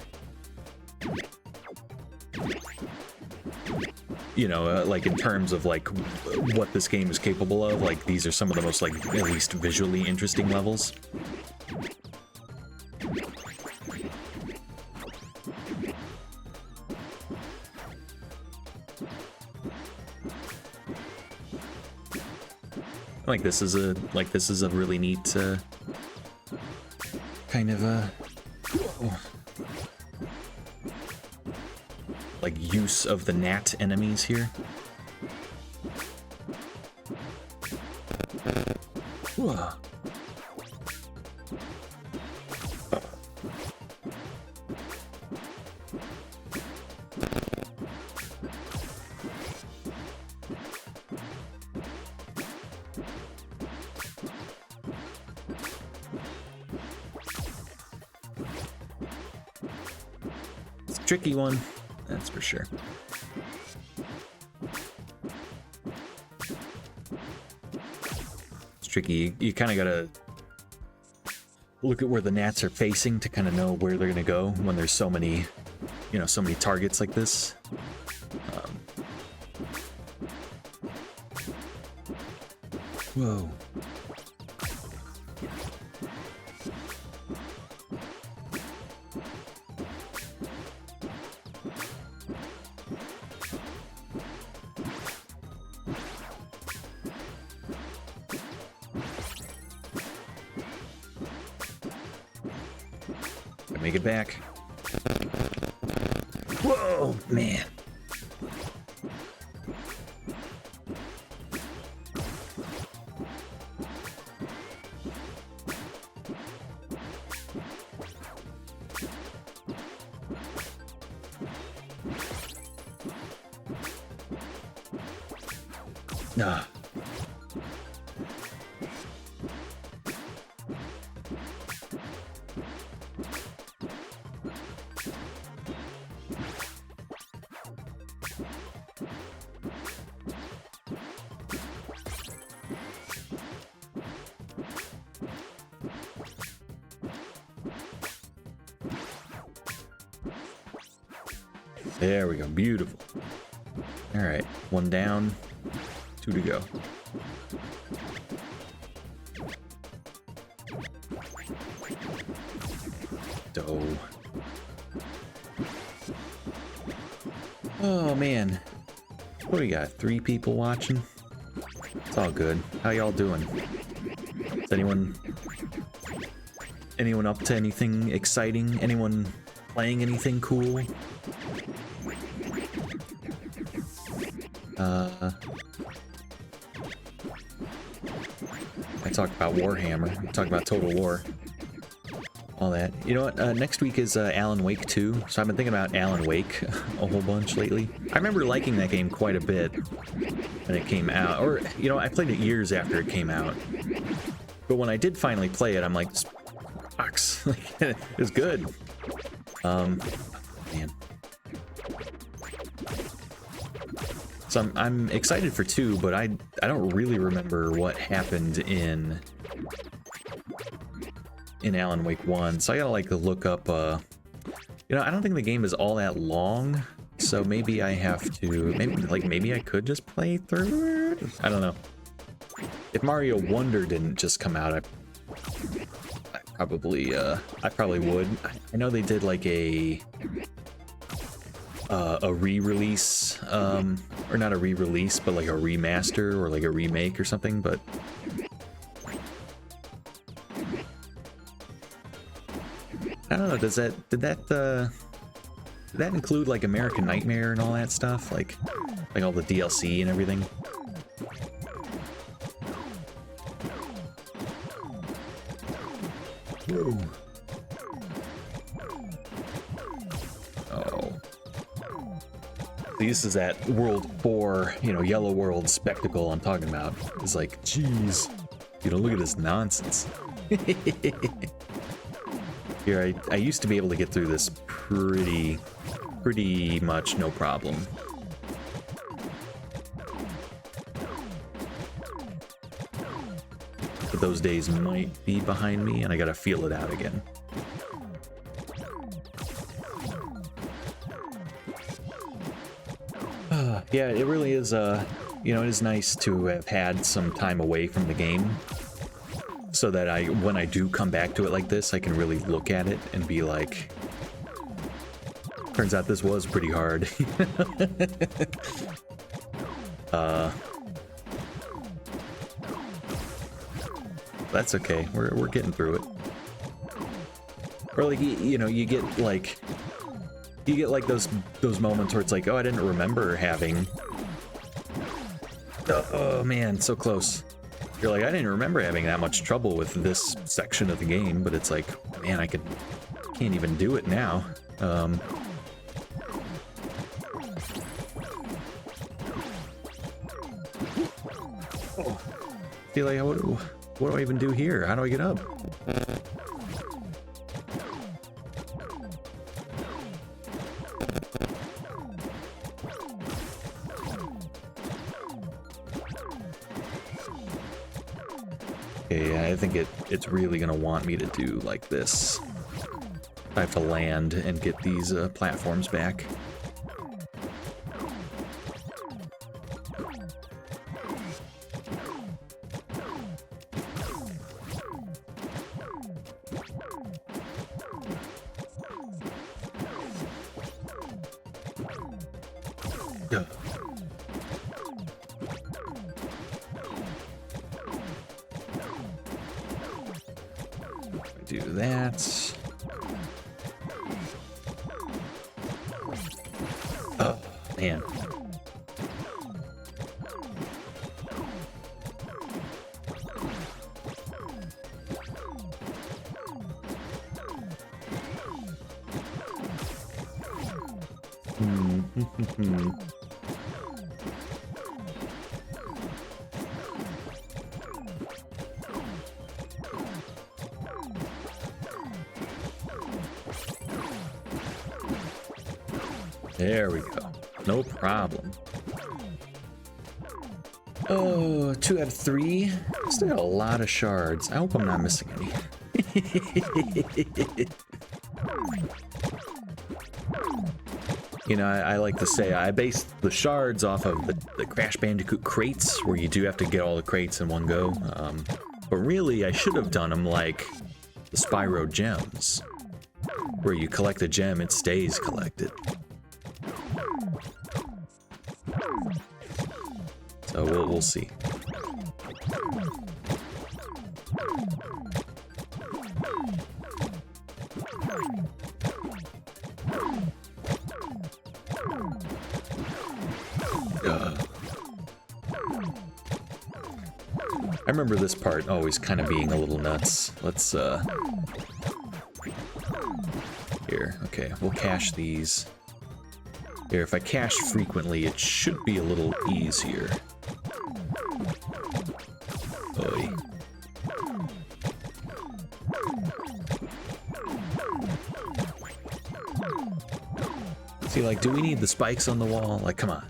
You know, like in terms of like what this game is capable of, like these are some of the most like at least visually interesting levels. Like this is a really neat kind of like use of the gnat enemies here. Whoa. It's a tricky one, that's for sure. Tricky. You kind of gotta look at where the gnats are facing to kind of know where they're gonna go when there's so many, you know, so many targets like this. Whoa. Make it back. Whoa, man. Nah. There we go. Beautiful. All right. One down. Two to go. Doe. Oh, man. What do we got? 3 people watching? It's all good. How y'all doing? Is anyone up to anything exciting? Anyone playing anything cool? I talked about Warhammer. I talked about Total War. All that. You know what? Next week is Alan Wake 2. So I've been thinking about Alan Wake a whole bunch lately. I remember liking that game quite a bit when it came out. Or, you know, I played it years after it came out. But when I did finally play it, I'm like, sucks. It's good. Man. So I'm excited for 2, but I don't really remember what happened in Alan Wake 1. So I gotta like look up, you know, I don't think the game is all that long. So maybe I have to, maybe I could just play through it? I don't know. If Mario Wonder didn't just come out, I probably would. I know they did like a re-release, or not a re-release, but like a remaster or like a remake or something, but I don't know, did that include like American Nightmare and all that stuff? Like all the DLC and everything? Whoa. Oh. This is that World 4, you know, Yellow World spectacle I'm talking about. It's like, geez, you know, look at this nonsense. Here, I used to be able to get through this pretty much no problem. But those days might be behind me, and I gotta feel it out again. Yeah, it really is, you know, it is nice to have had some time away from the game so that when I do come back to it like this, I can really look at it and be like, turns out this was pretty hard. That's okay. We're getting through it. Or like you know, you get like those moments where it's like, oh, I didn't remember having. Oh man, so close. You're like, I didn't remember having that much trouble with this section of the game, but it's like, man, can't even do it now. Feel like, what do I even do here? How do I get up? Okay, I think it's really gonna want me to do like this. I have to land and get these platforms back. Go. Do that. Oh, man. There we go. No problem. Oh, 2 out of 3. Still got a lot of shards. I hope I'm not missing any. You know, I like to say I based the shards off of the Crash Bandicoot crates, where you do have to get all the crates in one go. But really, I should have done them like the Spyro gems, where you collect a gem, it stays collected. So we'll see. I remember this part always kind of being a little nuts. Let's here, okay, we'll cache these. Here, if I cache frequently, it should be a little easier. Oy. See, like, do we need the spikes on the wall? Like, come on.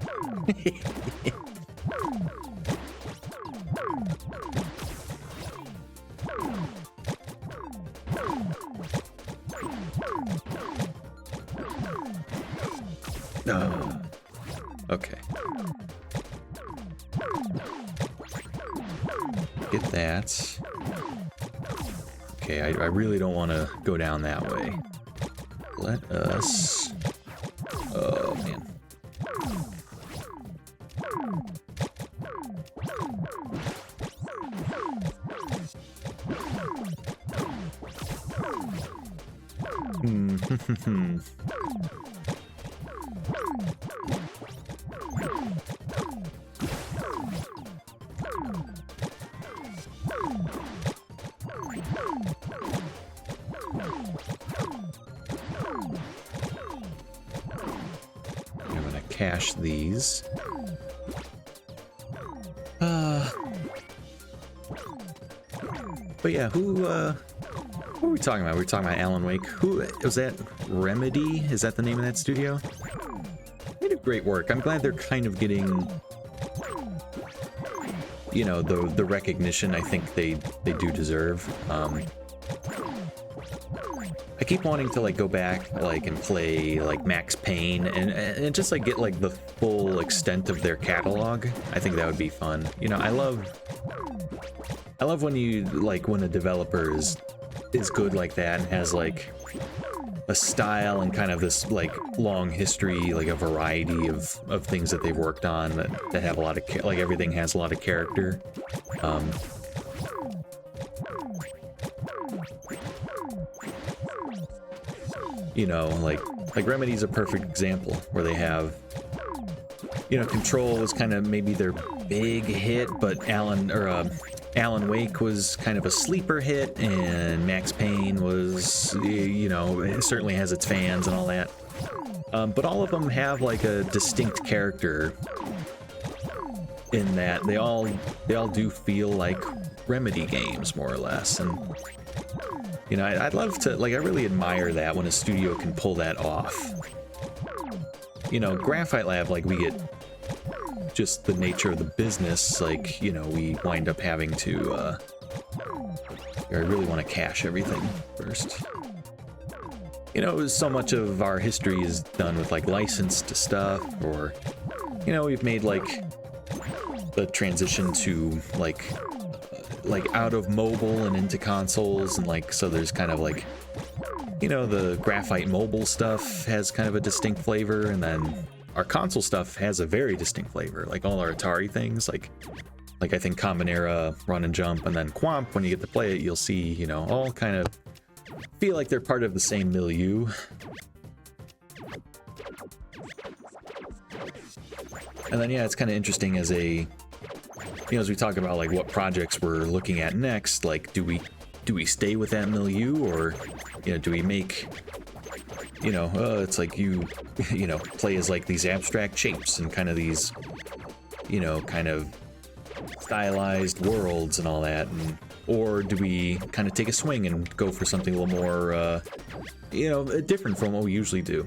No. Okay. Get that. Okay, I really don't want to go down that way. Let us... Oh, man. I'm gonna cache these. But yeah, who are we talking about? We're talking about Alan Wake. Who was that? Remedy? Is that the name of that studio? They did great work. I'm glad they're kind of getting, you know, the recognition I think they do deserve. I keep wanting to like go back like and play like Max Payne and just like get like the full extent of their catalog. I think that would be fun. You know, I love when you like when a developer is good like that and has like a style and kind of this like long history, like a variety of things that they've worked on that have a lot of like everything has a lot of character. you know, like Remedy's a perfect example where they have, you know, Control was kind of maybe their big hit, but Alan Wake was kind of a sleeper hit, and Max Payne was, you know, it certainly has its fans and all that. But all of them have like a distinct character in that they all do feel like Remedy games, more or less. And you know, I'd love to, like, I really admire that when a studio can pull that off. You know, Graphite Lab, like, we get just the nature of the business, like, you know, we wind up having to, I really want to cache everything first. You know, so much of our history is done with, like, licensed stuff, or, you know, we've made, like, the transition to, like out of mobile and into consoles, and, like, so there's kind of, like, you know, the Graphite mobile stuff has kind of a distinct flavor, and then our console stuff has a very distinct flavor, like all our Atari things, like I think Combinera, Run and Jump, and then Quamp, when you get to play it, you'll see, you know, all kind of feel like they're part of the same milieu. And then, yeah, it's kind of interesting as a, you know, as we talk about, like, what projects we're looking at next, like, do we stay with that milieu, or, you know, do we make, you know, it's like you know, play as, like, these abstract shapes and kind of these, you know, kind of stylized worlds and all that, and, or do we kind of take a swing and go for something a little more, you know, different from what we usually do?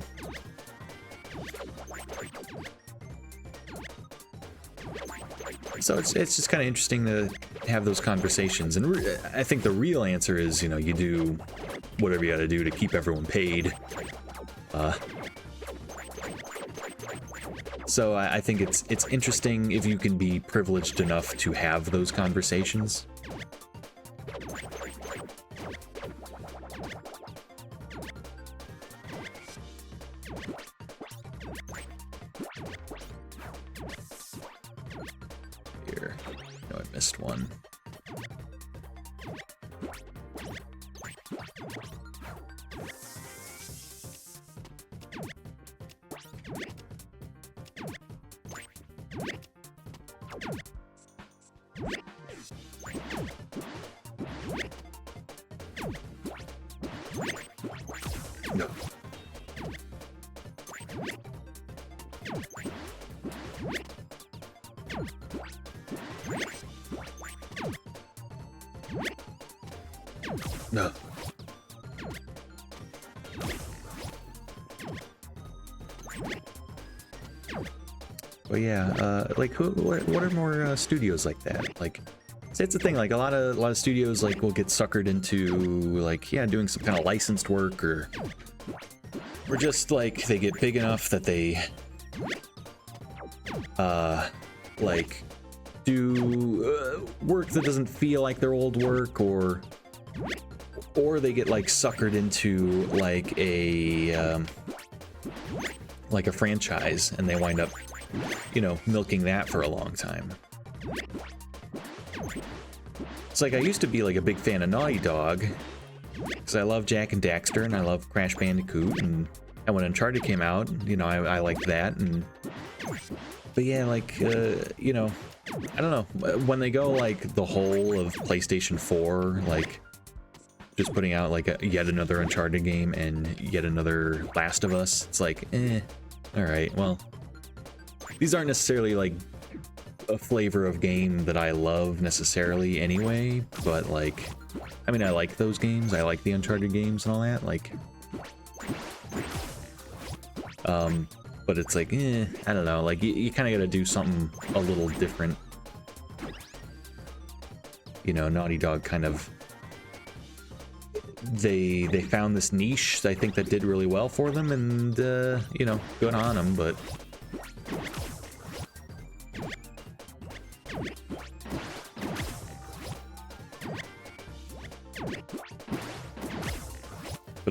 So it's just kind of interesting to have those conversations, and I think the real answer is, you know, you do whatever you got to do to keep everyone paid. So I think it's interesting if you can be privileged enough to have those conversations. Here, no, I missed one. No. No. Well, yeah, like, what are more studios like that? Like, it's the thing, like, a lot of studios, like, will get suckered into, like, yeah, doing some kind of licensed work, or just, like, they get big enough that they, like, do work that doesn't feel like their old work, or they get, like, suckered into, like, a franchise, and they wind up, you know, milking that for a long time. It's like, I used to be, like, a big fan of Naughty Dog, because I love Jak and Daxter, and I love Crash Bandicoot, and when Uncharted came out, you know, I liked that, but yeah, like, you know, I don't know, when they go, like, the whole of PlayStation 4, like, just putting out, like, yet another Uncharted game and yet another Last of Us, it's like, alright, well, these aren't necessarily, like, a flavor of game that I love necessarily anyway, but, like, I mean, I like those games, I like the Uncharted games and all that, like, but it's like, I don't know, like, you kind of gotta do something a little different. You know, Naughty Dog kind of, they found this niche, I think, that did really well for them, and, you know, good on them, but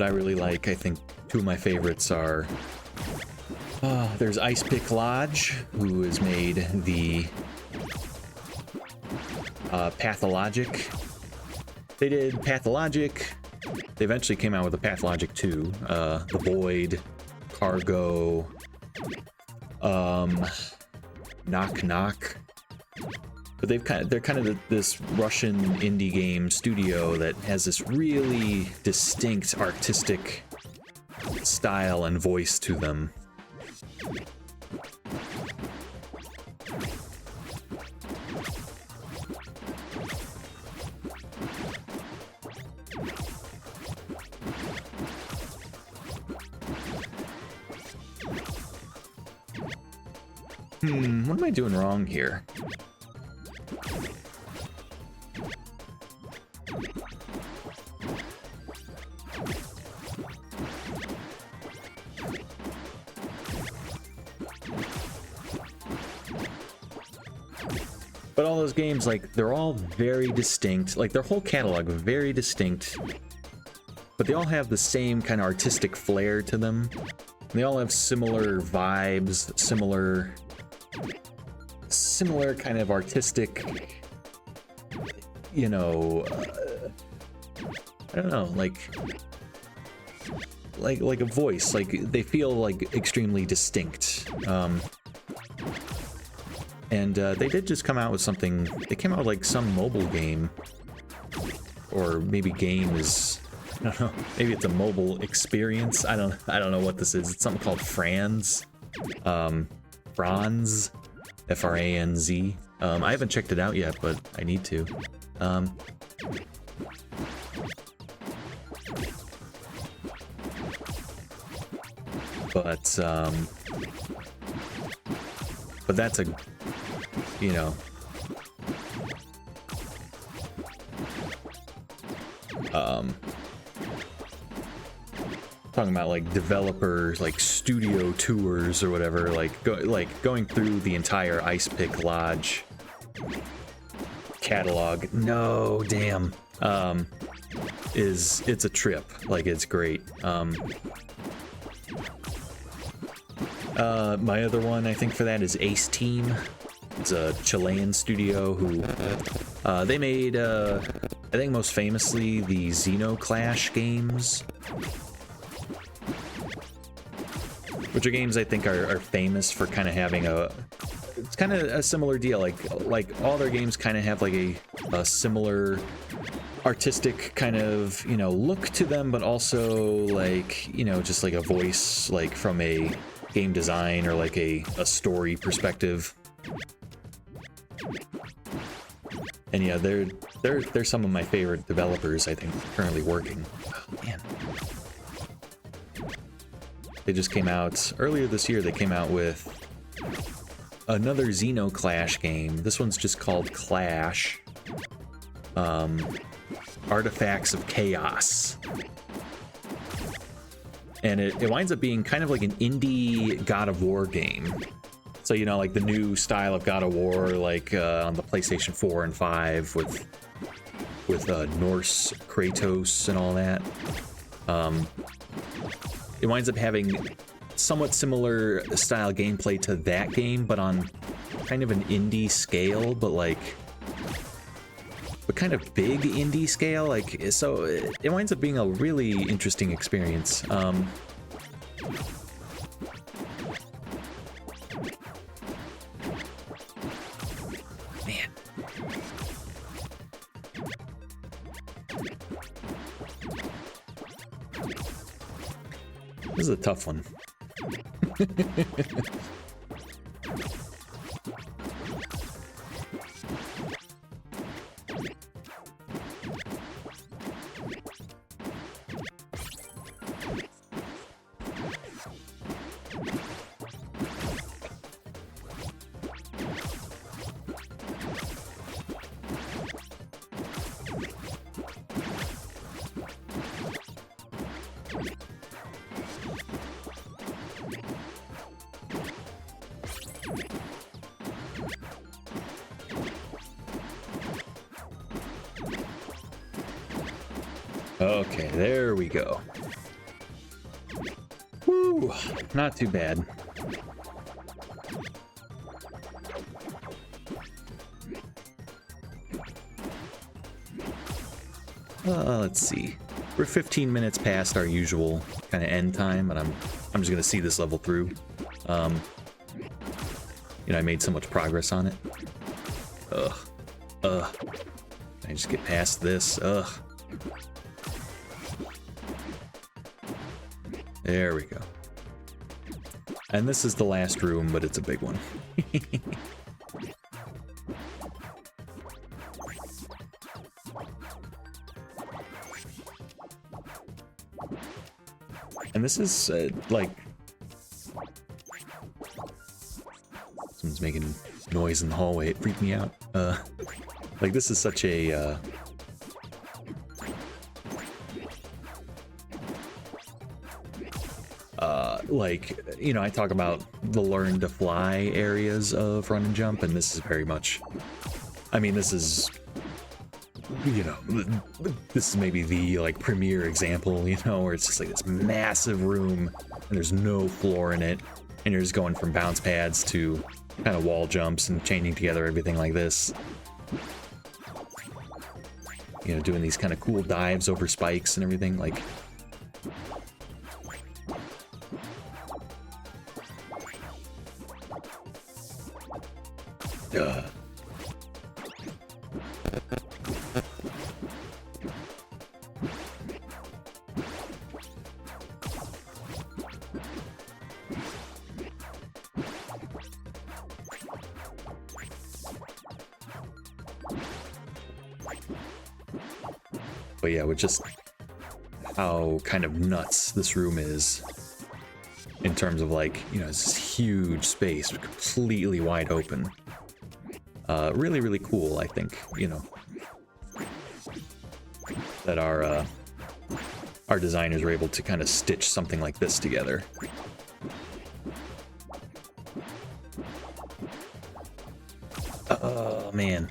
I really like, I think, two of my favorites are, there's Ice Pick Lodge, who has made the Pathologic. They did Pathologic, they eventually came out with a Pathologic 2, The Void, Cargo, Knock Knock. But they're kind of this Russian indie game studio that has this really distinct artistic style and voice to them. What am I doing wrong here? But all those games, like, they're all very distinct. Like, their whole catalog, very distinct. But they all have the same kind of artistic flair to them. And they all have similar vibes, similar kind of artistic, you know, I don't know, like a voice. Like, they feel like extremely distinct. And they did just come out with something. They came out with like some mobile game, or maybe game is, I don't know, maybe it's a mobile experience. I don't know what this is. It's something called Franz, Franz, F-R-A-N-Z. I haven't checked it out yet, but I need to. But that's a, you know, talking about like developers, like studio tours or whatever, like going through the entire Ice Pick Lodge catalog. No, damn. It's a trip. Like, it's great. My other one, I think, for that is Ace Team. It's a Chilean studio who, they made, I think most famously, the Xenoclash games. Which are games I think are famous for kind of having it's kind of a similar deal. Like all their games kind of have like a similar artistic kind of, you know, look to them, but also like, you know, just like a voice, like from a game design or like a story perspective. And yeah, they're some of my favorite developers, I think, currently working. Oh, man. They just came out earlier this year. They came out with another Xenoclash game. This one's just called Clash. Artifacts of Chaos. And it winds up being kind of like an indie God of War game. So, you know, like the new style of God of War, like on the PlayStation 4 and 5 with Norse Kratos and all that. It winds up having somewhat similar style gameplay to that game, but on kind of an indie scale, but kind of big indie scale. Like, so it winds up being a really interesting experience. Man. This is a tough one. Okay, there we go. Woo, not too bad. Let's see. We're 15 minutes past our usual kind of end time, and I'm just gonna see this level through. You know, I made so much progress on it. I just get past this. There we go. And this is the last room, but it's a big one. And this is like, someone's making noise in the hallway. It freaked me out. Like, this is such a like, you know, I talk about the learn to fly areas of run and jump, and this is very much, I mean, this is, you know, this is maybe the like premier example, you know, where it's just like this massive room and there's no floor in it, and you're just going from bounce pads to kind of wall jumps and chaining together everything like this. You know, doing these kind of cool dives over spikes and everything, like. But yeah, with just how kind of nuts this room is in terms of, like, you know, it's this huge space, completely wide open. Really, really cool, I think, you know, that our designers were able to kind of stitch something like this together. Oh, man.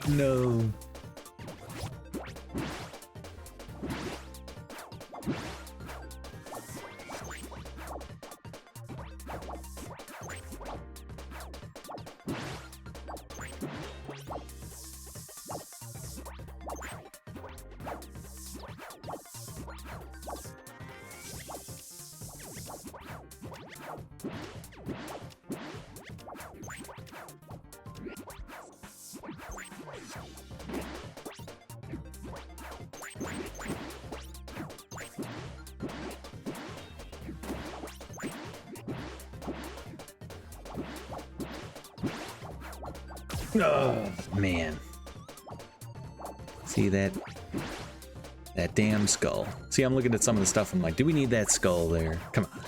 No. Oh, man. See that damn skull. See, I'm looking at some of the stuff, I'm like, do we need that skull there? Come on.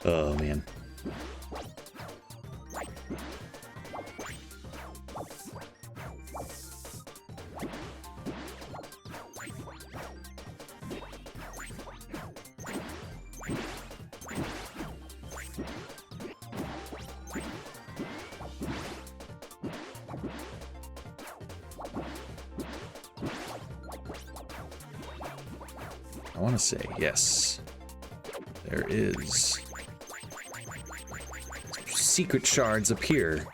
Oh, man. I want to say yes. There is secret shards up here.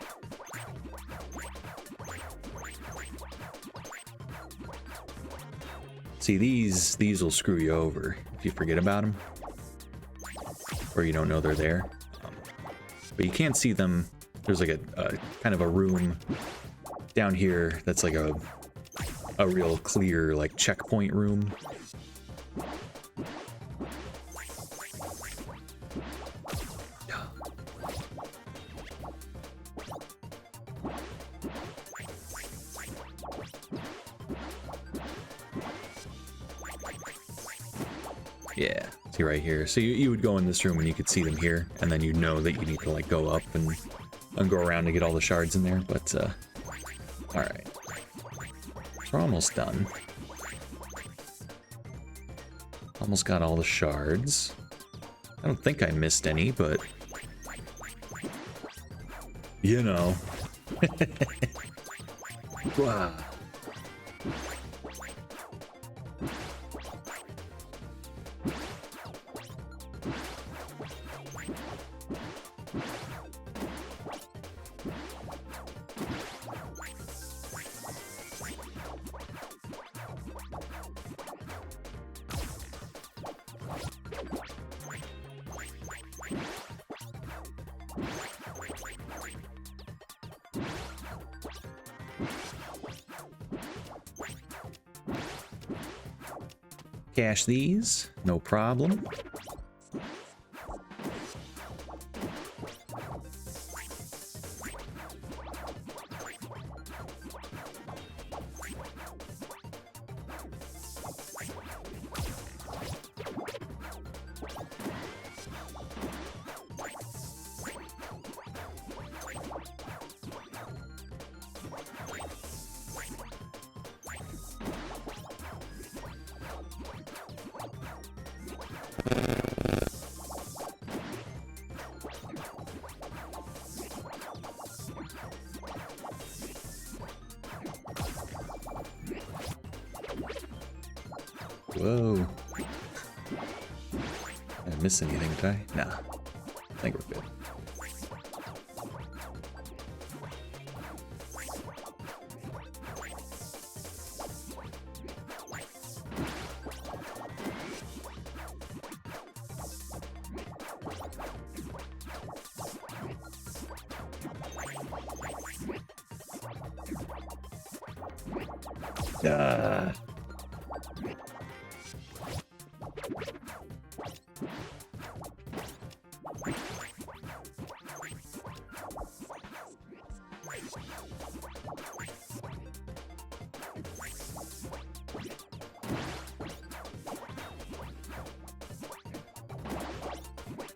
See, these will screw you over if you forget about them, or you don't know they're there. But you can't see them. There's like a kind of a room down here that's like a real clear, like, checkpoint room. Yeah, see right here. So you would go in this room and you could see them here, and then you know that you need to, like, go up and and go around to get all the shards in there, but all right. We're almost done. Almost got all the shards. I don't think I missed any, but you know. Wow. Cache these, no problem. Whoa. Did I miss anything, did I? Nah. I think we're good.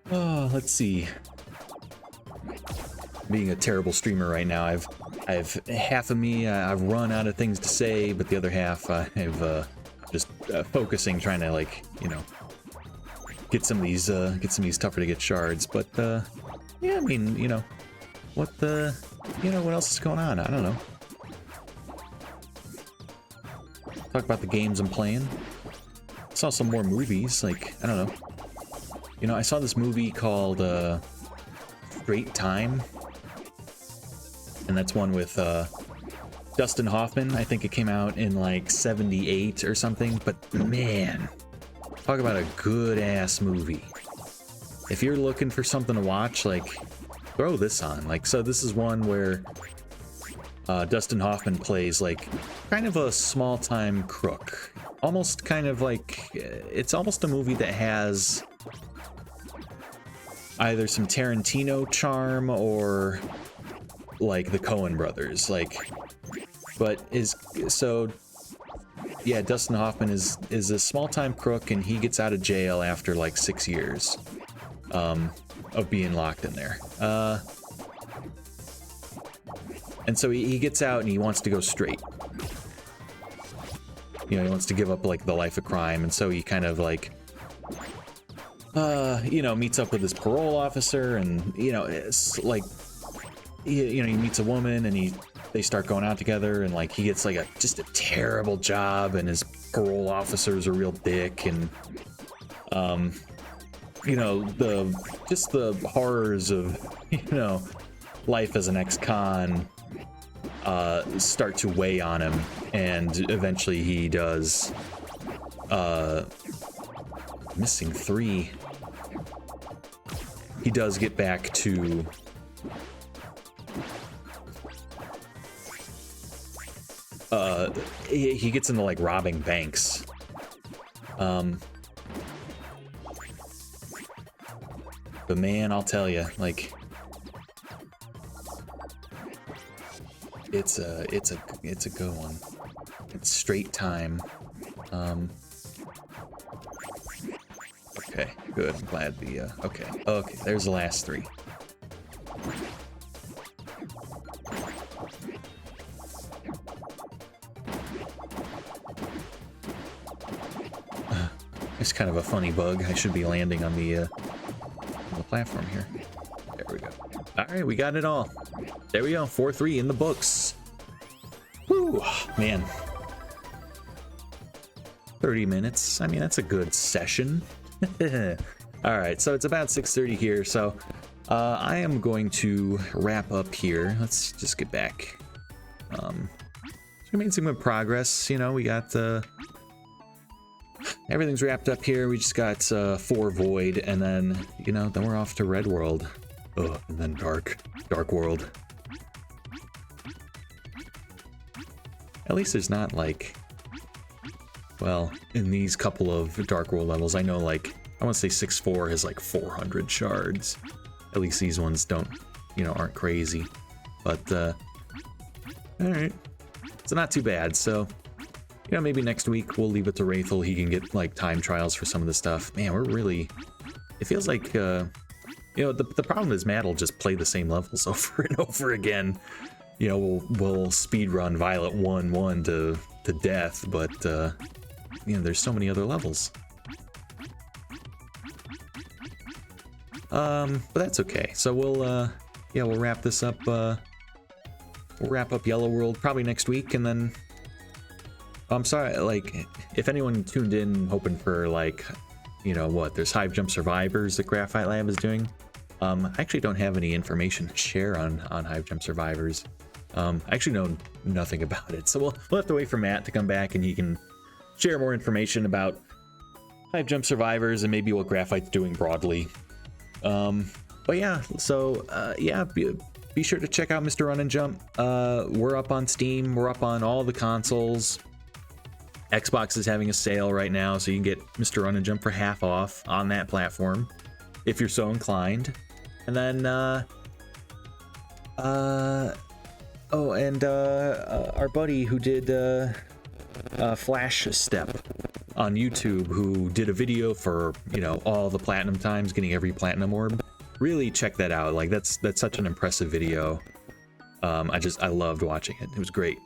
Oh, let's see. Being a terrible streamer right now, I've half of me, I've run out of things to say, but the other half I've just focusing, trying to, like, you know, get some of these tougher to get shards. But yeah, I mean, you know, what else is going on? I don't know. Talk about the games I'm playing. I saw some more movies, like, I don't know. You know, I saw this movie called Straight Time, and that's one with Dustin Hoffman. I think it came out in like '78 or something, but man, talk about a good-ass movie. If you're looking for something to watch, like, throw this on. Like, so this is one where Dustin Hoffman plays, like, kind of a small-time crook. Almost kind of like, it's almost a movie that has either some Tarantino charm or like the Coen brothers, like, but yeah, Dustin Hoffman is a small-time crook, and he gets out of jail after like 6 years of being locked in there, and so he gets out and he wants to go straight. You know, he wants to give up like the life of crime, and so he kind of like you know, meets up with his parole officer, and, you know, it's like, you know, he meets a woman, and they start going out together, and like he gets like just a terrible job, and his parole officer's a real dick, and you know, the horrors of, you know, life as an ex-con start to weigh on him, and eventually he does missing 3. He does get back to he gets into like robbing banks. But man, I'll tell you, like, it's a good one. It's Straight Time. Okay, good. I'm glad the okay, there's the last 3. It's kind of a funny bug. I should be landing on the platform here. There we go. All right, we got it all. There we go. 4-3 in the books. Woo, man. 30 minutes. I mean, that's a good session. All right, so it's about 6:30 here. So I am going to wrap up here. Let's just get back. So we made some good progress. You know, we got everything's wrapped up here. We just got 4 void, and then, you know, then we're off to Red World. Oh, and then Dark World. At least there's not like, well, in these couple of Dark World levels, I know, like, I want to say 6-4 has like 400 shards. At least these ones don't, you know, aren't crazy. But all right, so not too bad. So, you know, maybe next week we'll leave it to Wraithel. He can get like time trials for some of the stuff. Man, we're really, it feels like, you know, the problem is Matt will just play the same levels over and over again. You know, we'll speed run Violet 1-1 to death, but you know, there's so many other levels. But that's okay. So we'll yeah, we'll wrap this up. We'll wrap up Yellow World probably next week, and then I'm sorry, like, if anyone tuned in hoping for, like, you know what, there's Hive Jump Survivors that Graphite Lab is doing. I actually don't have any information to share on Hive Jump Survivors. I actually know nothing about it, so we'll have to wait for Matt to come back and he can share more information about Hive Jump Survivors and maybe what Graphite's doing broadly. But yeah, so yeah, be sure to check out Mr. Run and Jump. We're up on Steam, we're up on all the consoles. Xbox is having a sale right now, so you can get Mr. Run and Jump for half off on that platform if you're so inclined. And then oh, and our buddy who did Flash Step on YouTube, who did a video for, you know, all the platinum times, getting every platinum orb. Really check that out. Like, that's such an impressive video. I loved watching it. It was great.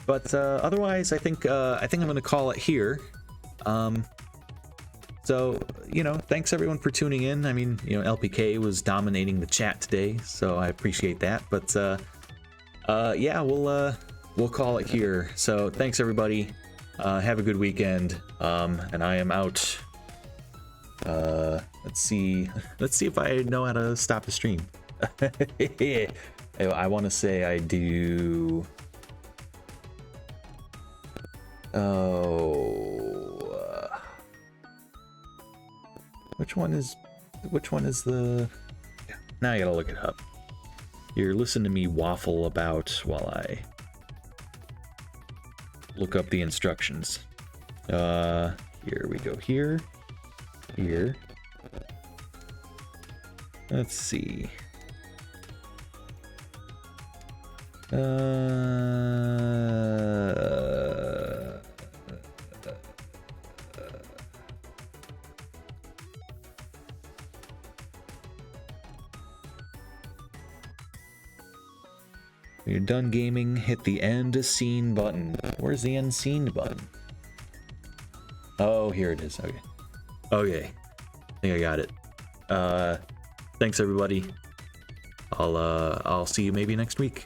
But otherwise, I think I'm gonna call it here. So, you know, thanks everyone for tuning in. I mean, you know, LPK was dominating the chat today, so I appreciate that. But yeah, we'll call it here. So thanks everybody. Have a good weekend. And I am out. Let's see if I know how to stop the stream. I want to say I do. Oh, which one is the? Yeah, now I gotta look it up. You're listening to me waffle about while I look up the instructions. Here we go. Here. Let's see. When you're done gaming, hit the end scene button. Where's the end scene button? Oh, here it is. Okay. I think I got it. Thanks everybody. I'll see you maybe next week.